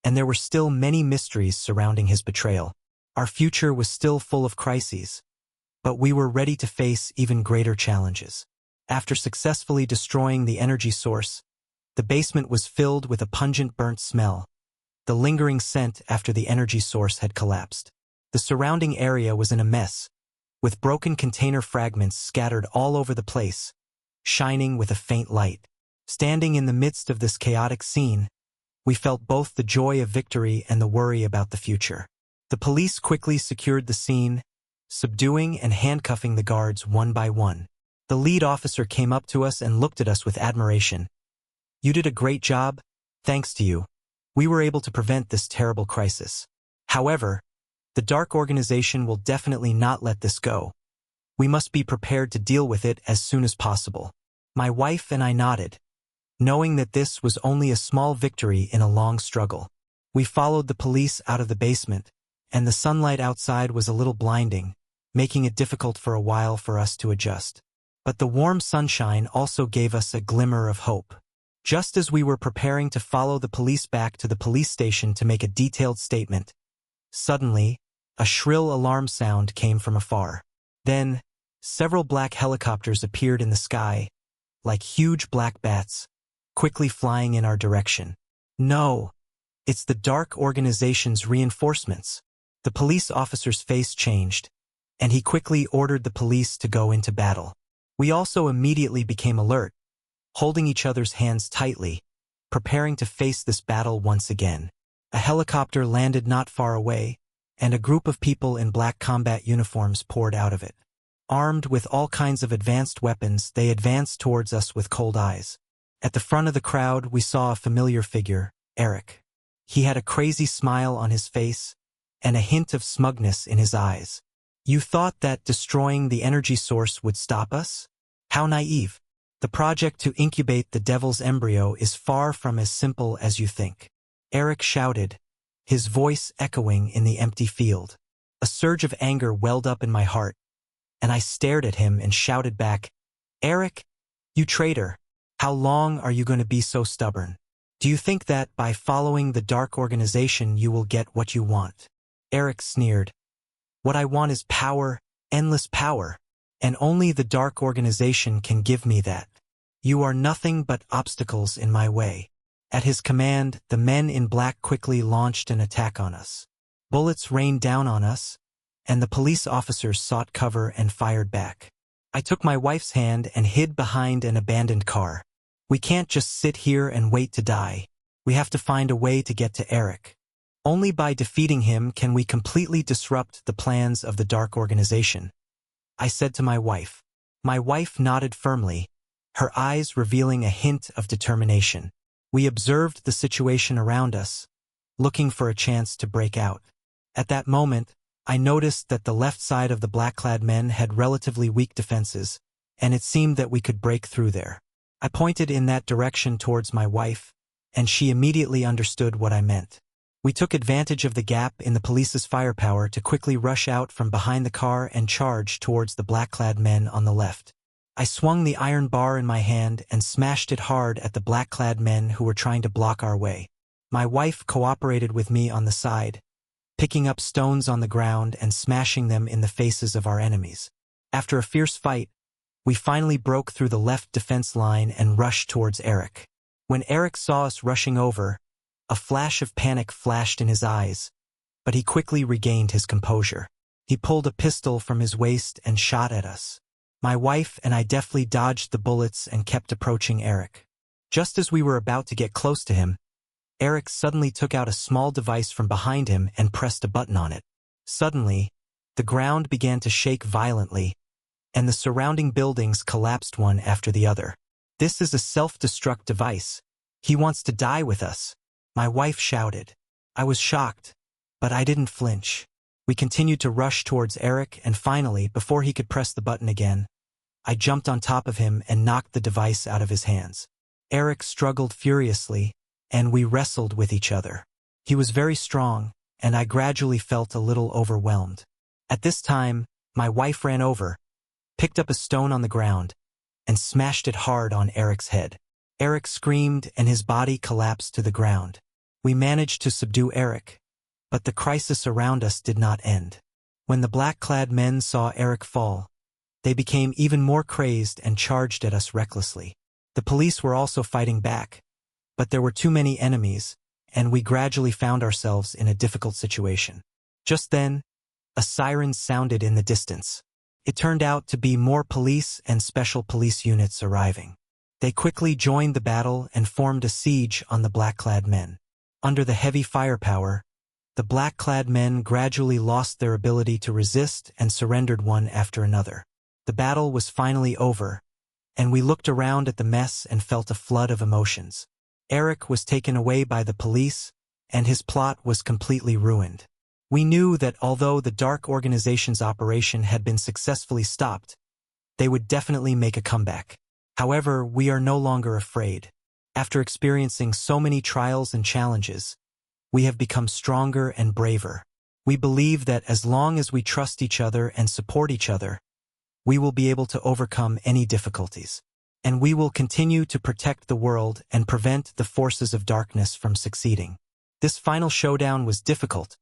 and there were still many mysteries surrounding his betrayal. Our future was still full of crises, but we were ready to face even greater challenges. After successfully destroying the energy source, the basement was filled with a pungent burnt smell, the lingering scent after the energy source had collapsed. The surrounding area was in a mess, with broken container fragments scattered all over the place, shining with a faint light. Standing in the midst of this chaotic scene, we felt both the joy of victory and the worry about the future. The police quickly secured the scene, subduing and handcuffing the guards one by one. The lead officer came up to us and looked at us with admiration. "You did a great job. Thanks to you, we were able to prevent this terrible crisis. However, the dark organization will definitely not let this go. We must be prepared to deal with it as soon as possible." My wife and I nodded, knowing that this was only a small victory in a long struggle. We followed the police out of the basement, and the sunlight outside was a little blinding, making it difficult for a while for us to adjust. But the warm sunshine also gave us a glimmer of hope. Just as we were preparing to follow the police back to the police station to make a detailed statement, suddenly, a shrill alarm sound came from afar. Then, several black helicopters appeared in the sky, like huge black bats, quickly flying in our direction. "No, it's the dark organization's reinforcements." The police officer's face changed, and he quickly ordered the police to go into battle. We also immediately became alert, holding each other's hands tightly, preparing to face this battle once again. A helicopter landed not far away, and a group of people in black combat uniforms poured out of it. Armed with all kinds of advanced weapons, they advanced towards us with cold eyes. At the front of the crowd, we saw a familiar figure, Eric. He had a crazy smile on his face and a hint of smugness in his eyes. "You thought that destroying the energy source would stop us? How naive. The project to incubate the devil's embryo is far from as simple as you think," Eric shouted, his voice echoing in the empty field. A surge of anger welled up in my heart, and I stared at him and shouted back, "Eric, you traitor! How long are you going to be so stubborn? Do you think that by following the dark organization you will get what you want?" Eric sneered. "What I want is power, endless power, and only the dark organization can give me that. You are nothing but obstacles in my way." At his command, the men in black quickly launched an attack on us. Bullets rained down on us, and the police officers sought cover and fired back. I took my wife's hand and hid behind an abandoned car. "We can't just sit here and wait to die. We have to find a way to get to Eric. Only by defeating him can we completely disrupt the plans of the dark organization," I said to my wife. My wife nodded firmly, her eyes revealing a hint of determination. We observed the situation around us, looking for a chance to break out. At that moment, I noticed that the left side of the black-clad men had relatively weak defenses, and it seemed that we could break through there. I pointed in that direction towards my wife, and she immediately understood what I meant. We took advantage of the gap in the police's firepower to quickly rush out from behind the car and charge towards the black-clad men on the left. I swung the iron bar in my hand and smashed it hard at the black-clad men who were trying to block our way. My wife cooperated with me on the side, picking up stones on the ground and smashing them in the faces of our enemies. After a fierce fight, we finally broke through the left defense line and rushed towards Eric. When Eric saw us rushing over, a flash of panic flashed in his eyes, but he quickly regained his composure. He pulled a pistol from his waist and shot at us. My wife and I deftly dodged the bullets and kept approaching Eric. Just as we were about to get close to him, Eric suddenly took out a small device from behind him and pressed a button on it. Suddenly, the ground began to shake violently, and the surrounding buildings collapsed one after the other. "This is a self-destruct device. He wants to die with us," my wife shouted. I was shocked, but I didn't flinch. We continued to rush towards Eric, and finally, before he could press the button again, I jumped on top of him and knocked the device out of his hands. Eric struggled furiously, and we wrestled with each other. He was very strong, and I gradually felt a little overwhelmed. At this time, my wife ran over, picked up a stone on the ground, and smashed it hard on Eric's head. Eric screamed and his body collapsed to the ground. We managed to subdue Eric, but the crisis around us did not end. When the black-clad men saw Eric fall, They became even more crazed and charged at us recklessly. The police were also fighting back, but there were too many enemies, and we gradually found ourselves in a difficult situation. Just then, a siren sounded in the distance. It turned out to be more police and special police units arriving. They quickly joined the battle and formed a siege on the black-clad men. Under the heavy firepower, the black-clad men gradually lost their ability to resist and surrendered one after another. The battle was finally over, and we looked around at the mess and felt a flood of emotions. Eric was taken away by the police, and his plot was completely ruined. We knew that although the Dark Organization's operation had been successfully stopped, they would definitely make a comeback. However, we are no longer afraid. After experiencing so many trials and challenges, we have become stronger and braver. We believe that as long as we trust each other and support each other, we will be able to overcome any difficulties. And we will continue to protect the world and prevent the forces of darkness from succeeding. This final showdown was difficult,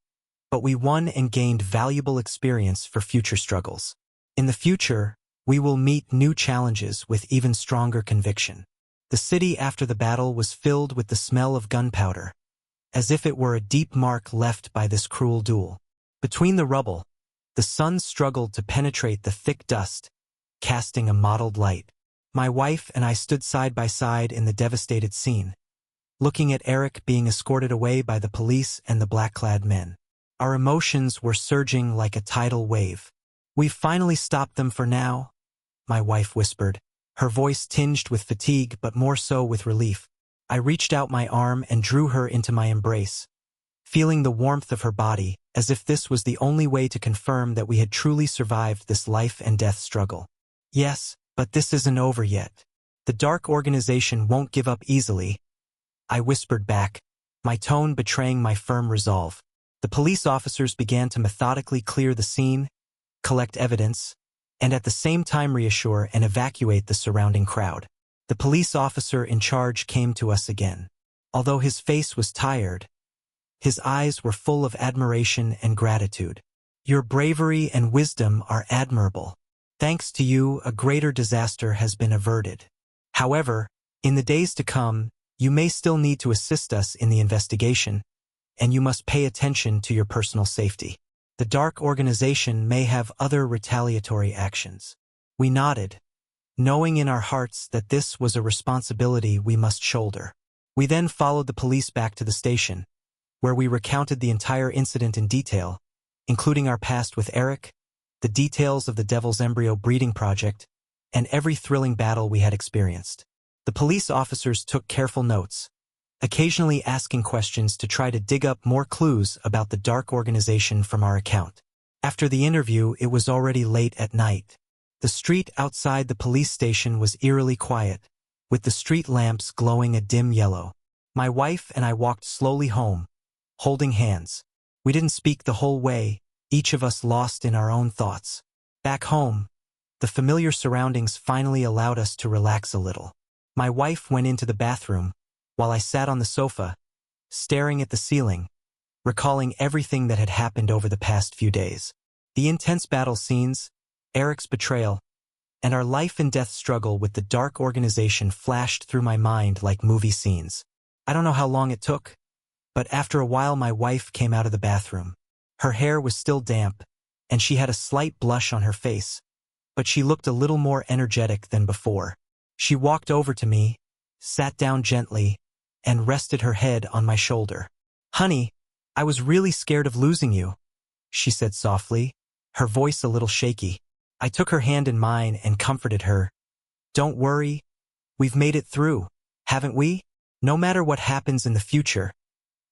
but we won and gained valuable experience for future struggles. In the future, we will meet new challenges with even stronger conviction. The city after the battle was filled with the smell of gunpowder, as if it were a deep mark left by this cruel duel. Between the rubble, the sun struggled to penetrate the thick dust, casting a mottled light. My wife and I stood side by side in the devastated scene, looking at Eric being escorted away by the police and the black-clad men. Our emotions were surging like a tidal wave. "We've finally stopped them for now," my wife whispered, her voice tinged with fatigue but more so with relief. I reached out my arm and drew her into my embrace, feeling the warmth of her body, as if this was the only way to confirm that we had truly survived this life and death struggle. "Yes, but this isn't over yet. The Dark Organization won't give up easily," I whispered back, my tone betraying my firm resolve. The police officers began to methodically clear the scene, collect evidence, and at the same time reassure and evacuate the surrounding crowd. The police officer in charge came to us again. Although his face was tired, his eyes were full of admiration and gratitude. "Your bravery and wisdom are admirable. Thanks to you, a greater disaster has been averted. However, in the days to come, you may still need to assist us in the investigation, and you must pay attention to your personal safety. The Dark Organization may have other retaliatory actions." We nodded, knowing in our hearts that this was a responsibility we must shoulder. We then followed the police back to the station, where we recounted the entire incident in detail, including our past with Eric, the details of the Devil's Embryo breeding project, and every thrilling battle we had experienced. The police officers took careful notes, occasionally asking questions to try to dig up more clues about the Dark Organization from our account. After the interview, it was already late at night. The street outside the police station was eerily quiet, with the street lamps glowing a dim yellow. My wife and I walked slowly home, holding hands. We didn't speak the whole way, each of us lost in our own thoughts. Back home, the familiar surroundings finally allowed us to relax a little. My wife went into the bathroom, while I sat on the sofa, staring at the ceiling, recalling everything that had happened over the past few days. The intense battle scenes, Eric's betrayal, and our life and death struggle with the Dark Organization flashed through my mind like movie scenes. I don't know how long it took, but after a while my wife came out of the bathroom. Her hair was still damp, and she had a slight blush on her face, but she looked a little more energetic than before. She walked over to me, sat down gently, and rested her head on my shoulder. "Honey, I was really scared of losing you," she said softly, her voice a little shaky. I took her hand in mine and comforted her. "Don't worry, we've made it through, haven't we? No matter what happens in the future,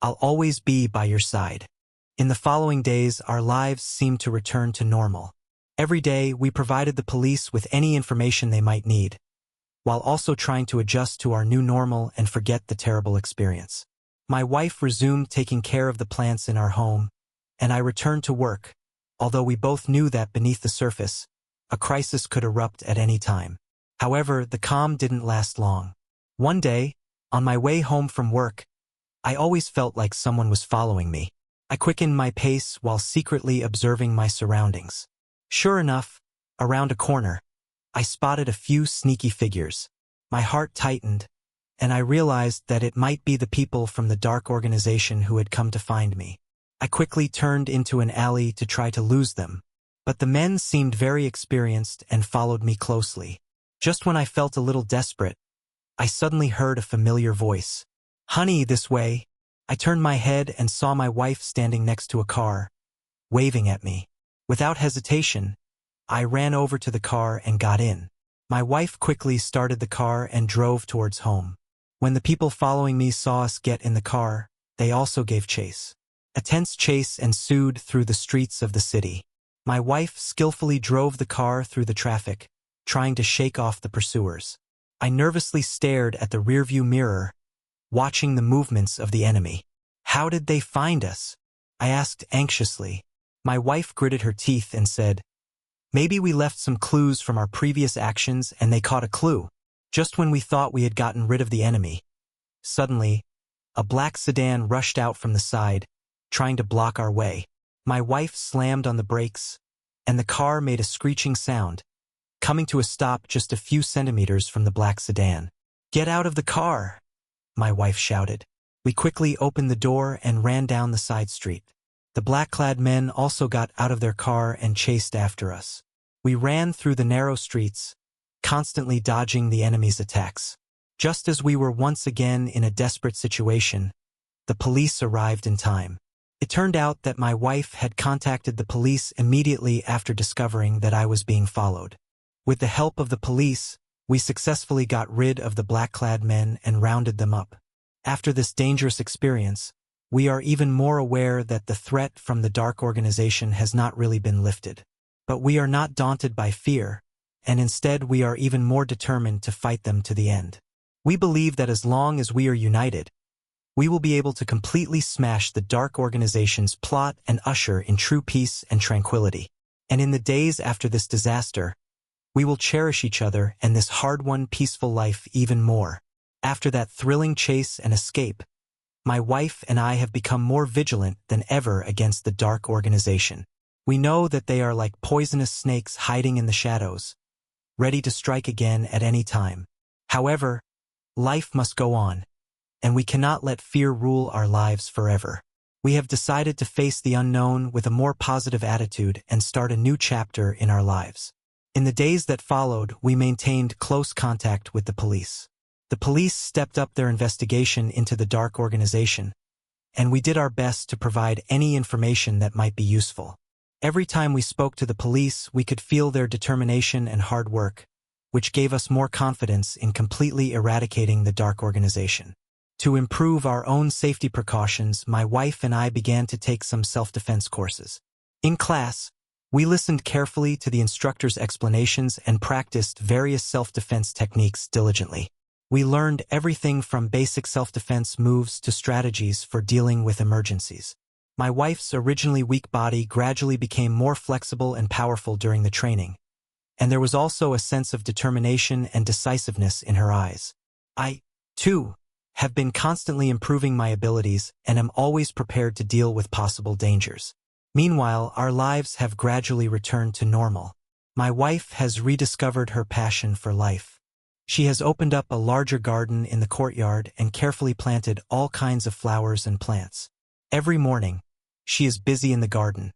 I'll always be by your side." In the following days, our lives seemed to return to normal. Every day, we provided the police with any information they might need, while also trying to adjust to our new normal and forget the terrible experience. My wife resumed taking care of the plants in our home, and I returned to work, although we both knew that beneath the surface, a crisis could erupt at any time. However, the calm didn't last long. One day, on my way home from work, I always felt like someone was following me. I quickened my pace while secretly observing my surroundings. Sure enough, Around a corner, I spotted a few sneaky figures. My heart tightened, and I realized that it might be the people from the dark organization who had come to find me. I quickly turned into an alley to try to lose them, but the men seemed very experienced and followed me closely. Just when I felt a little desperate, I suddenly heard a familiar voice. "Honey, this way." I turned my head and saw my wife standing next to a car, waving at me. Without hesitation, I ran over to the car and got in. My wife quickly started the car and drove towards home. When the people following me saw us get in the car, they also gave chase. A tense chase ensued through the streets of the city. My wife skillfully drove the car through the traffic, trying to shake off the pursuers. I nervously stared at the rearview mirror, watching the movements of the enemy. "How did they find us?" I asked anxiously. My wife gritted her teeth and said, "Maybe we left some clues from our previous actions and they caught a clue." Just when we thought we had gotten rid of the enemy, suddenly, a black sedan rushed out from the side, trying to block our way. My wife slammed on the brakes, and the car made a screeching sound, coming to a stop just a few centimeters from the black sedan. "Get out of the car!" my wife shouted. We quickly opened the door and ran down the side street. The black-clad men also got out of their car and chased after us. We ran through the narrow streets, constantly dodging the enemy's attacks. Just as we were once again in a desperate situation, the police arrived in time. It turned out that my wife had contacted the police immediately after discovering that I was being followed. With the help of the police, we successfully got rid of the black-clad men and rounded them up. After this dangerous experience, we are even more aware that the threat from the dark organization has not really been lifted. But we are not daunted by fear, and instead we are even more determined to fight them to the end. We believe that as long as we are united, we will be able to completely smash the dark organization's plot and usher in true peace and tranquility. And in the days after this disaster, we will cherish each other and this hard-won peaceful life even more. After that thrilling chase and escape, my wife and I have become more vigilant than ever against the dark organization. We know that they are like poisonous snakes hiding in the shadows, ready to strike again at any time. However, life must go on, and we cannot let fear rule our lives forever. We have decided to face the unknown with a more positive attitude and start a new chapter in our lives. In the days that followed, we maintained close contact with the police. The police stepped up their investigation into the dark organization, and we did our best to provide any information that might be useful. Every time we spoke to the police, we could feel their determination and hard work, which gave us more confidence in completely eradicating the dark organization. To improve our own safety precautions, my wife and I began to take some self-defense courses. In class, we listened carefully to the instructor's explanations and practiced various self-defense techniques diligently. We learned everything from basic self-defense moves to strategies for dealing with emergencies. My wife's originally weak body gradually became more flexible and powerful during the training, and there was also a sense of determination and decisiveness in her eyes. I, too, have been constantly improving my abilities and am always prepared to deal with possible dangers. Meanwhile, our lives have gradually returned to normal. My wife has rediscovered her passion for life. She has opened up a larger garden in the courtyard and carefully planted all kinds of flowers and plants. Every morning, she is busy in the garden,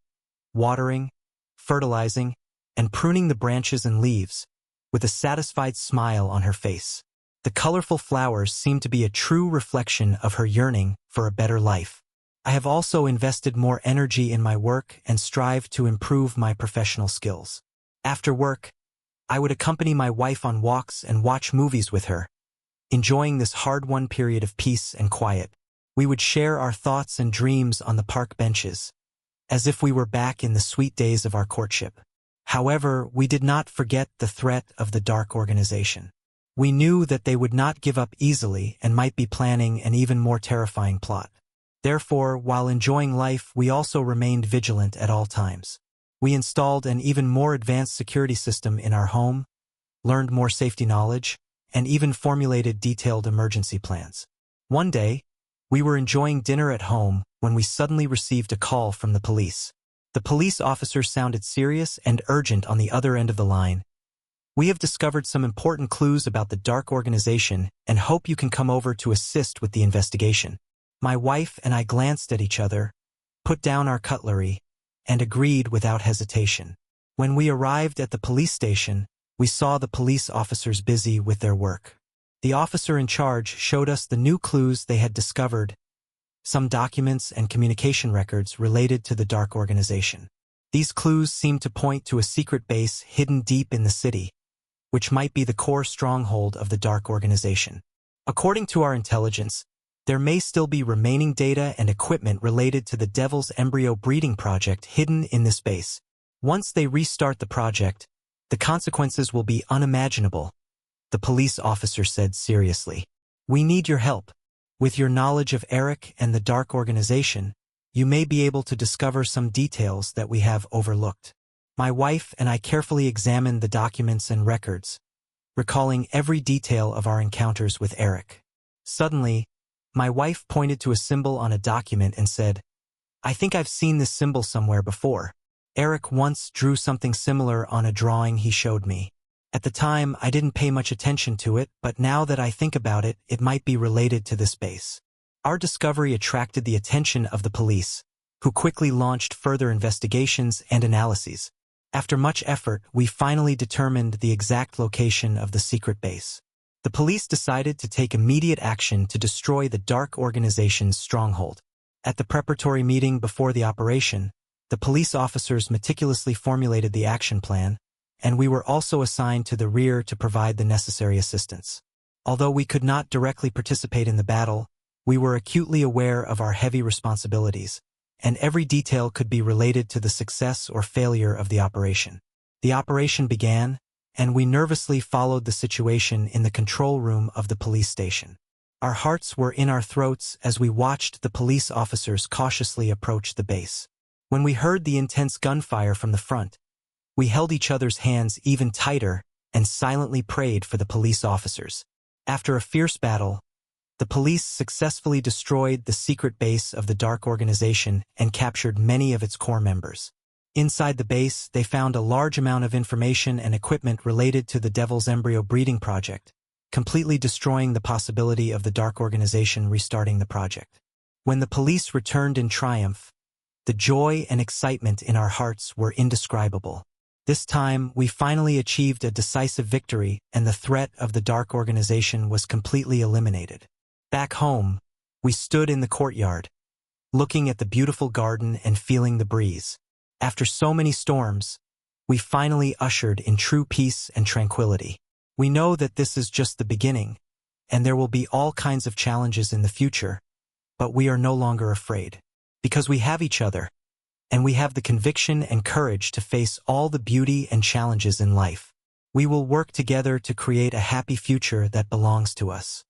watering, fertilizing, and pruning the branches and leaves, with a satisfied smile on her face. The colorful flowers seem to be a true reflection of her yearning for a better life. I have also invested more energy in my work and strive to improve my professional skills. After work, I would accompany my wife on walks and watch movies with her, enjoying this hard-won period of peace and quiet. We would share our thoughts and dreams on the park benches, as if we were back in the sweet days of our courtship. However, we did not forget the threat of the dark organization. We knew that they would not give up easily and might be planning an even more terrifying plot. Therefore, while enjoying life, we also remained vigilant at all times. We installed an even more advanced security system in our home, learned more safety knowledge, and even formulated detailed emergency plans. One day, we were enjoying dinner at home when we suddenly received a call from the police. The police officer sounded serious and urgent on the other end of the line. "We have discovered some important clues about the dark organization and hope you can come over to assist with the investigation." My wife and I glanced at each other, put down our cutlery, and agreed without hesitation. When we arrived at the police station, we saw the police officers busy with their work. The officer in charge showed us the new clues they had discovered, some documents and communication records related to the dark organization. These clues seemed to point to a secret base hidden deep in the city, which might be the core stronghold of the dark organization. According to our intelligence, there may still be remaining data and equipment related to the Devil's Embryo breeding project hidden in this base. Once they restart the project, the consequences will be unimaginable, the police officer said seriously. "We need your help. With your knowledge of Eric and the dark organization, you may be able to discover some details that we have overlooked." My wife and I carefully examined the documents and records, recalling every detail of our encounters with Eric. Suddenly, my wife pointed to a symbol on a document and said, "I think I've seen this symbol somewhere before. Eric once drew something similar on a drawing he showed me. At the time, I didn't pay much attention to it, but now that I think about it, it might be related to this base." Our discovery attracted the attention of the police, who quickly launched further investigations and analyses. After much effort, we finally determined the exact location of the secret base. The police decided to take immediate action to destroy the dark organization's stronghold. At the preparatory meeting before the operation, the police officers meticulously formulated the action plan, and we were also assigned to the rear to provide the necessary assistance. Although we could not directly participate in the battle, we were acutely aware of our heavy responsibilities, and every detail could be related to the success or failure of the operation. The operation began, and we nervously followed the situation in the control room of the police station. Our hearts were in our throats as we watched the police officers cautiously approach the base. When we heard the intense gunfire from the front, we held each other's hands even tighter and silently prayed for the police officers. After a fierce battle, the police successfully destroyed the secret base of the dark organization and captured many of its core members. Inside the base, they found a large amount of information and equipment related to the Devil's Embryo breeding project, completely destroying the possibility of the dark organization restarting the project. When the police returned in triumph, the joy and excitement in our hearts were indescribable. This time, we finally achieved a decisive victory, and the threat of the dark organization was completely eliminated. Back home, we stood in the courtyard, looking at the beautiful garden and feeling the breeze. After so many storms, we finally ushered in true peace and tranquility. We know that this is just the beginning, and there will be all kinds of challenges in the future, but we are no longer afraid. Because we have each other, and we have the conviction and courage to face all the beauty and challenges in life. We will work together to create a happy future that belongs to us.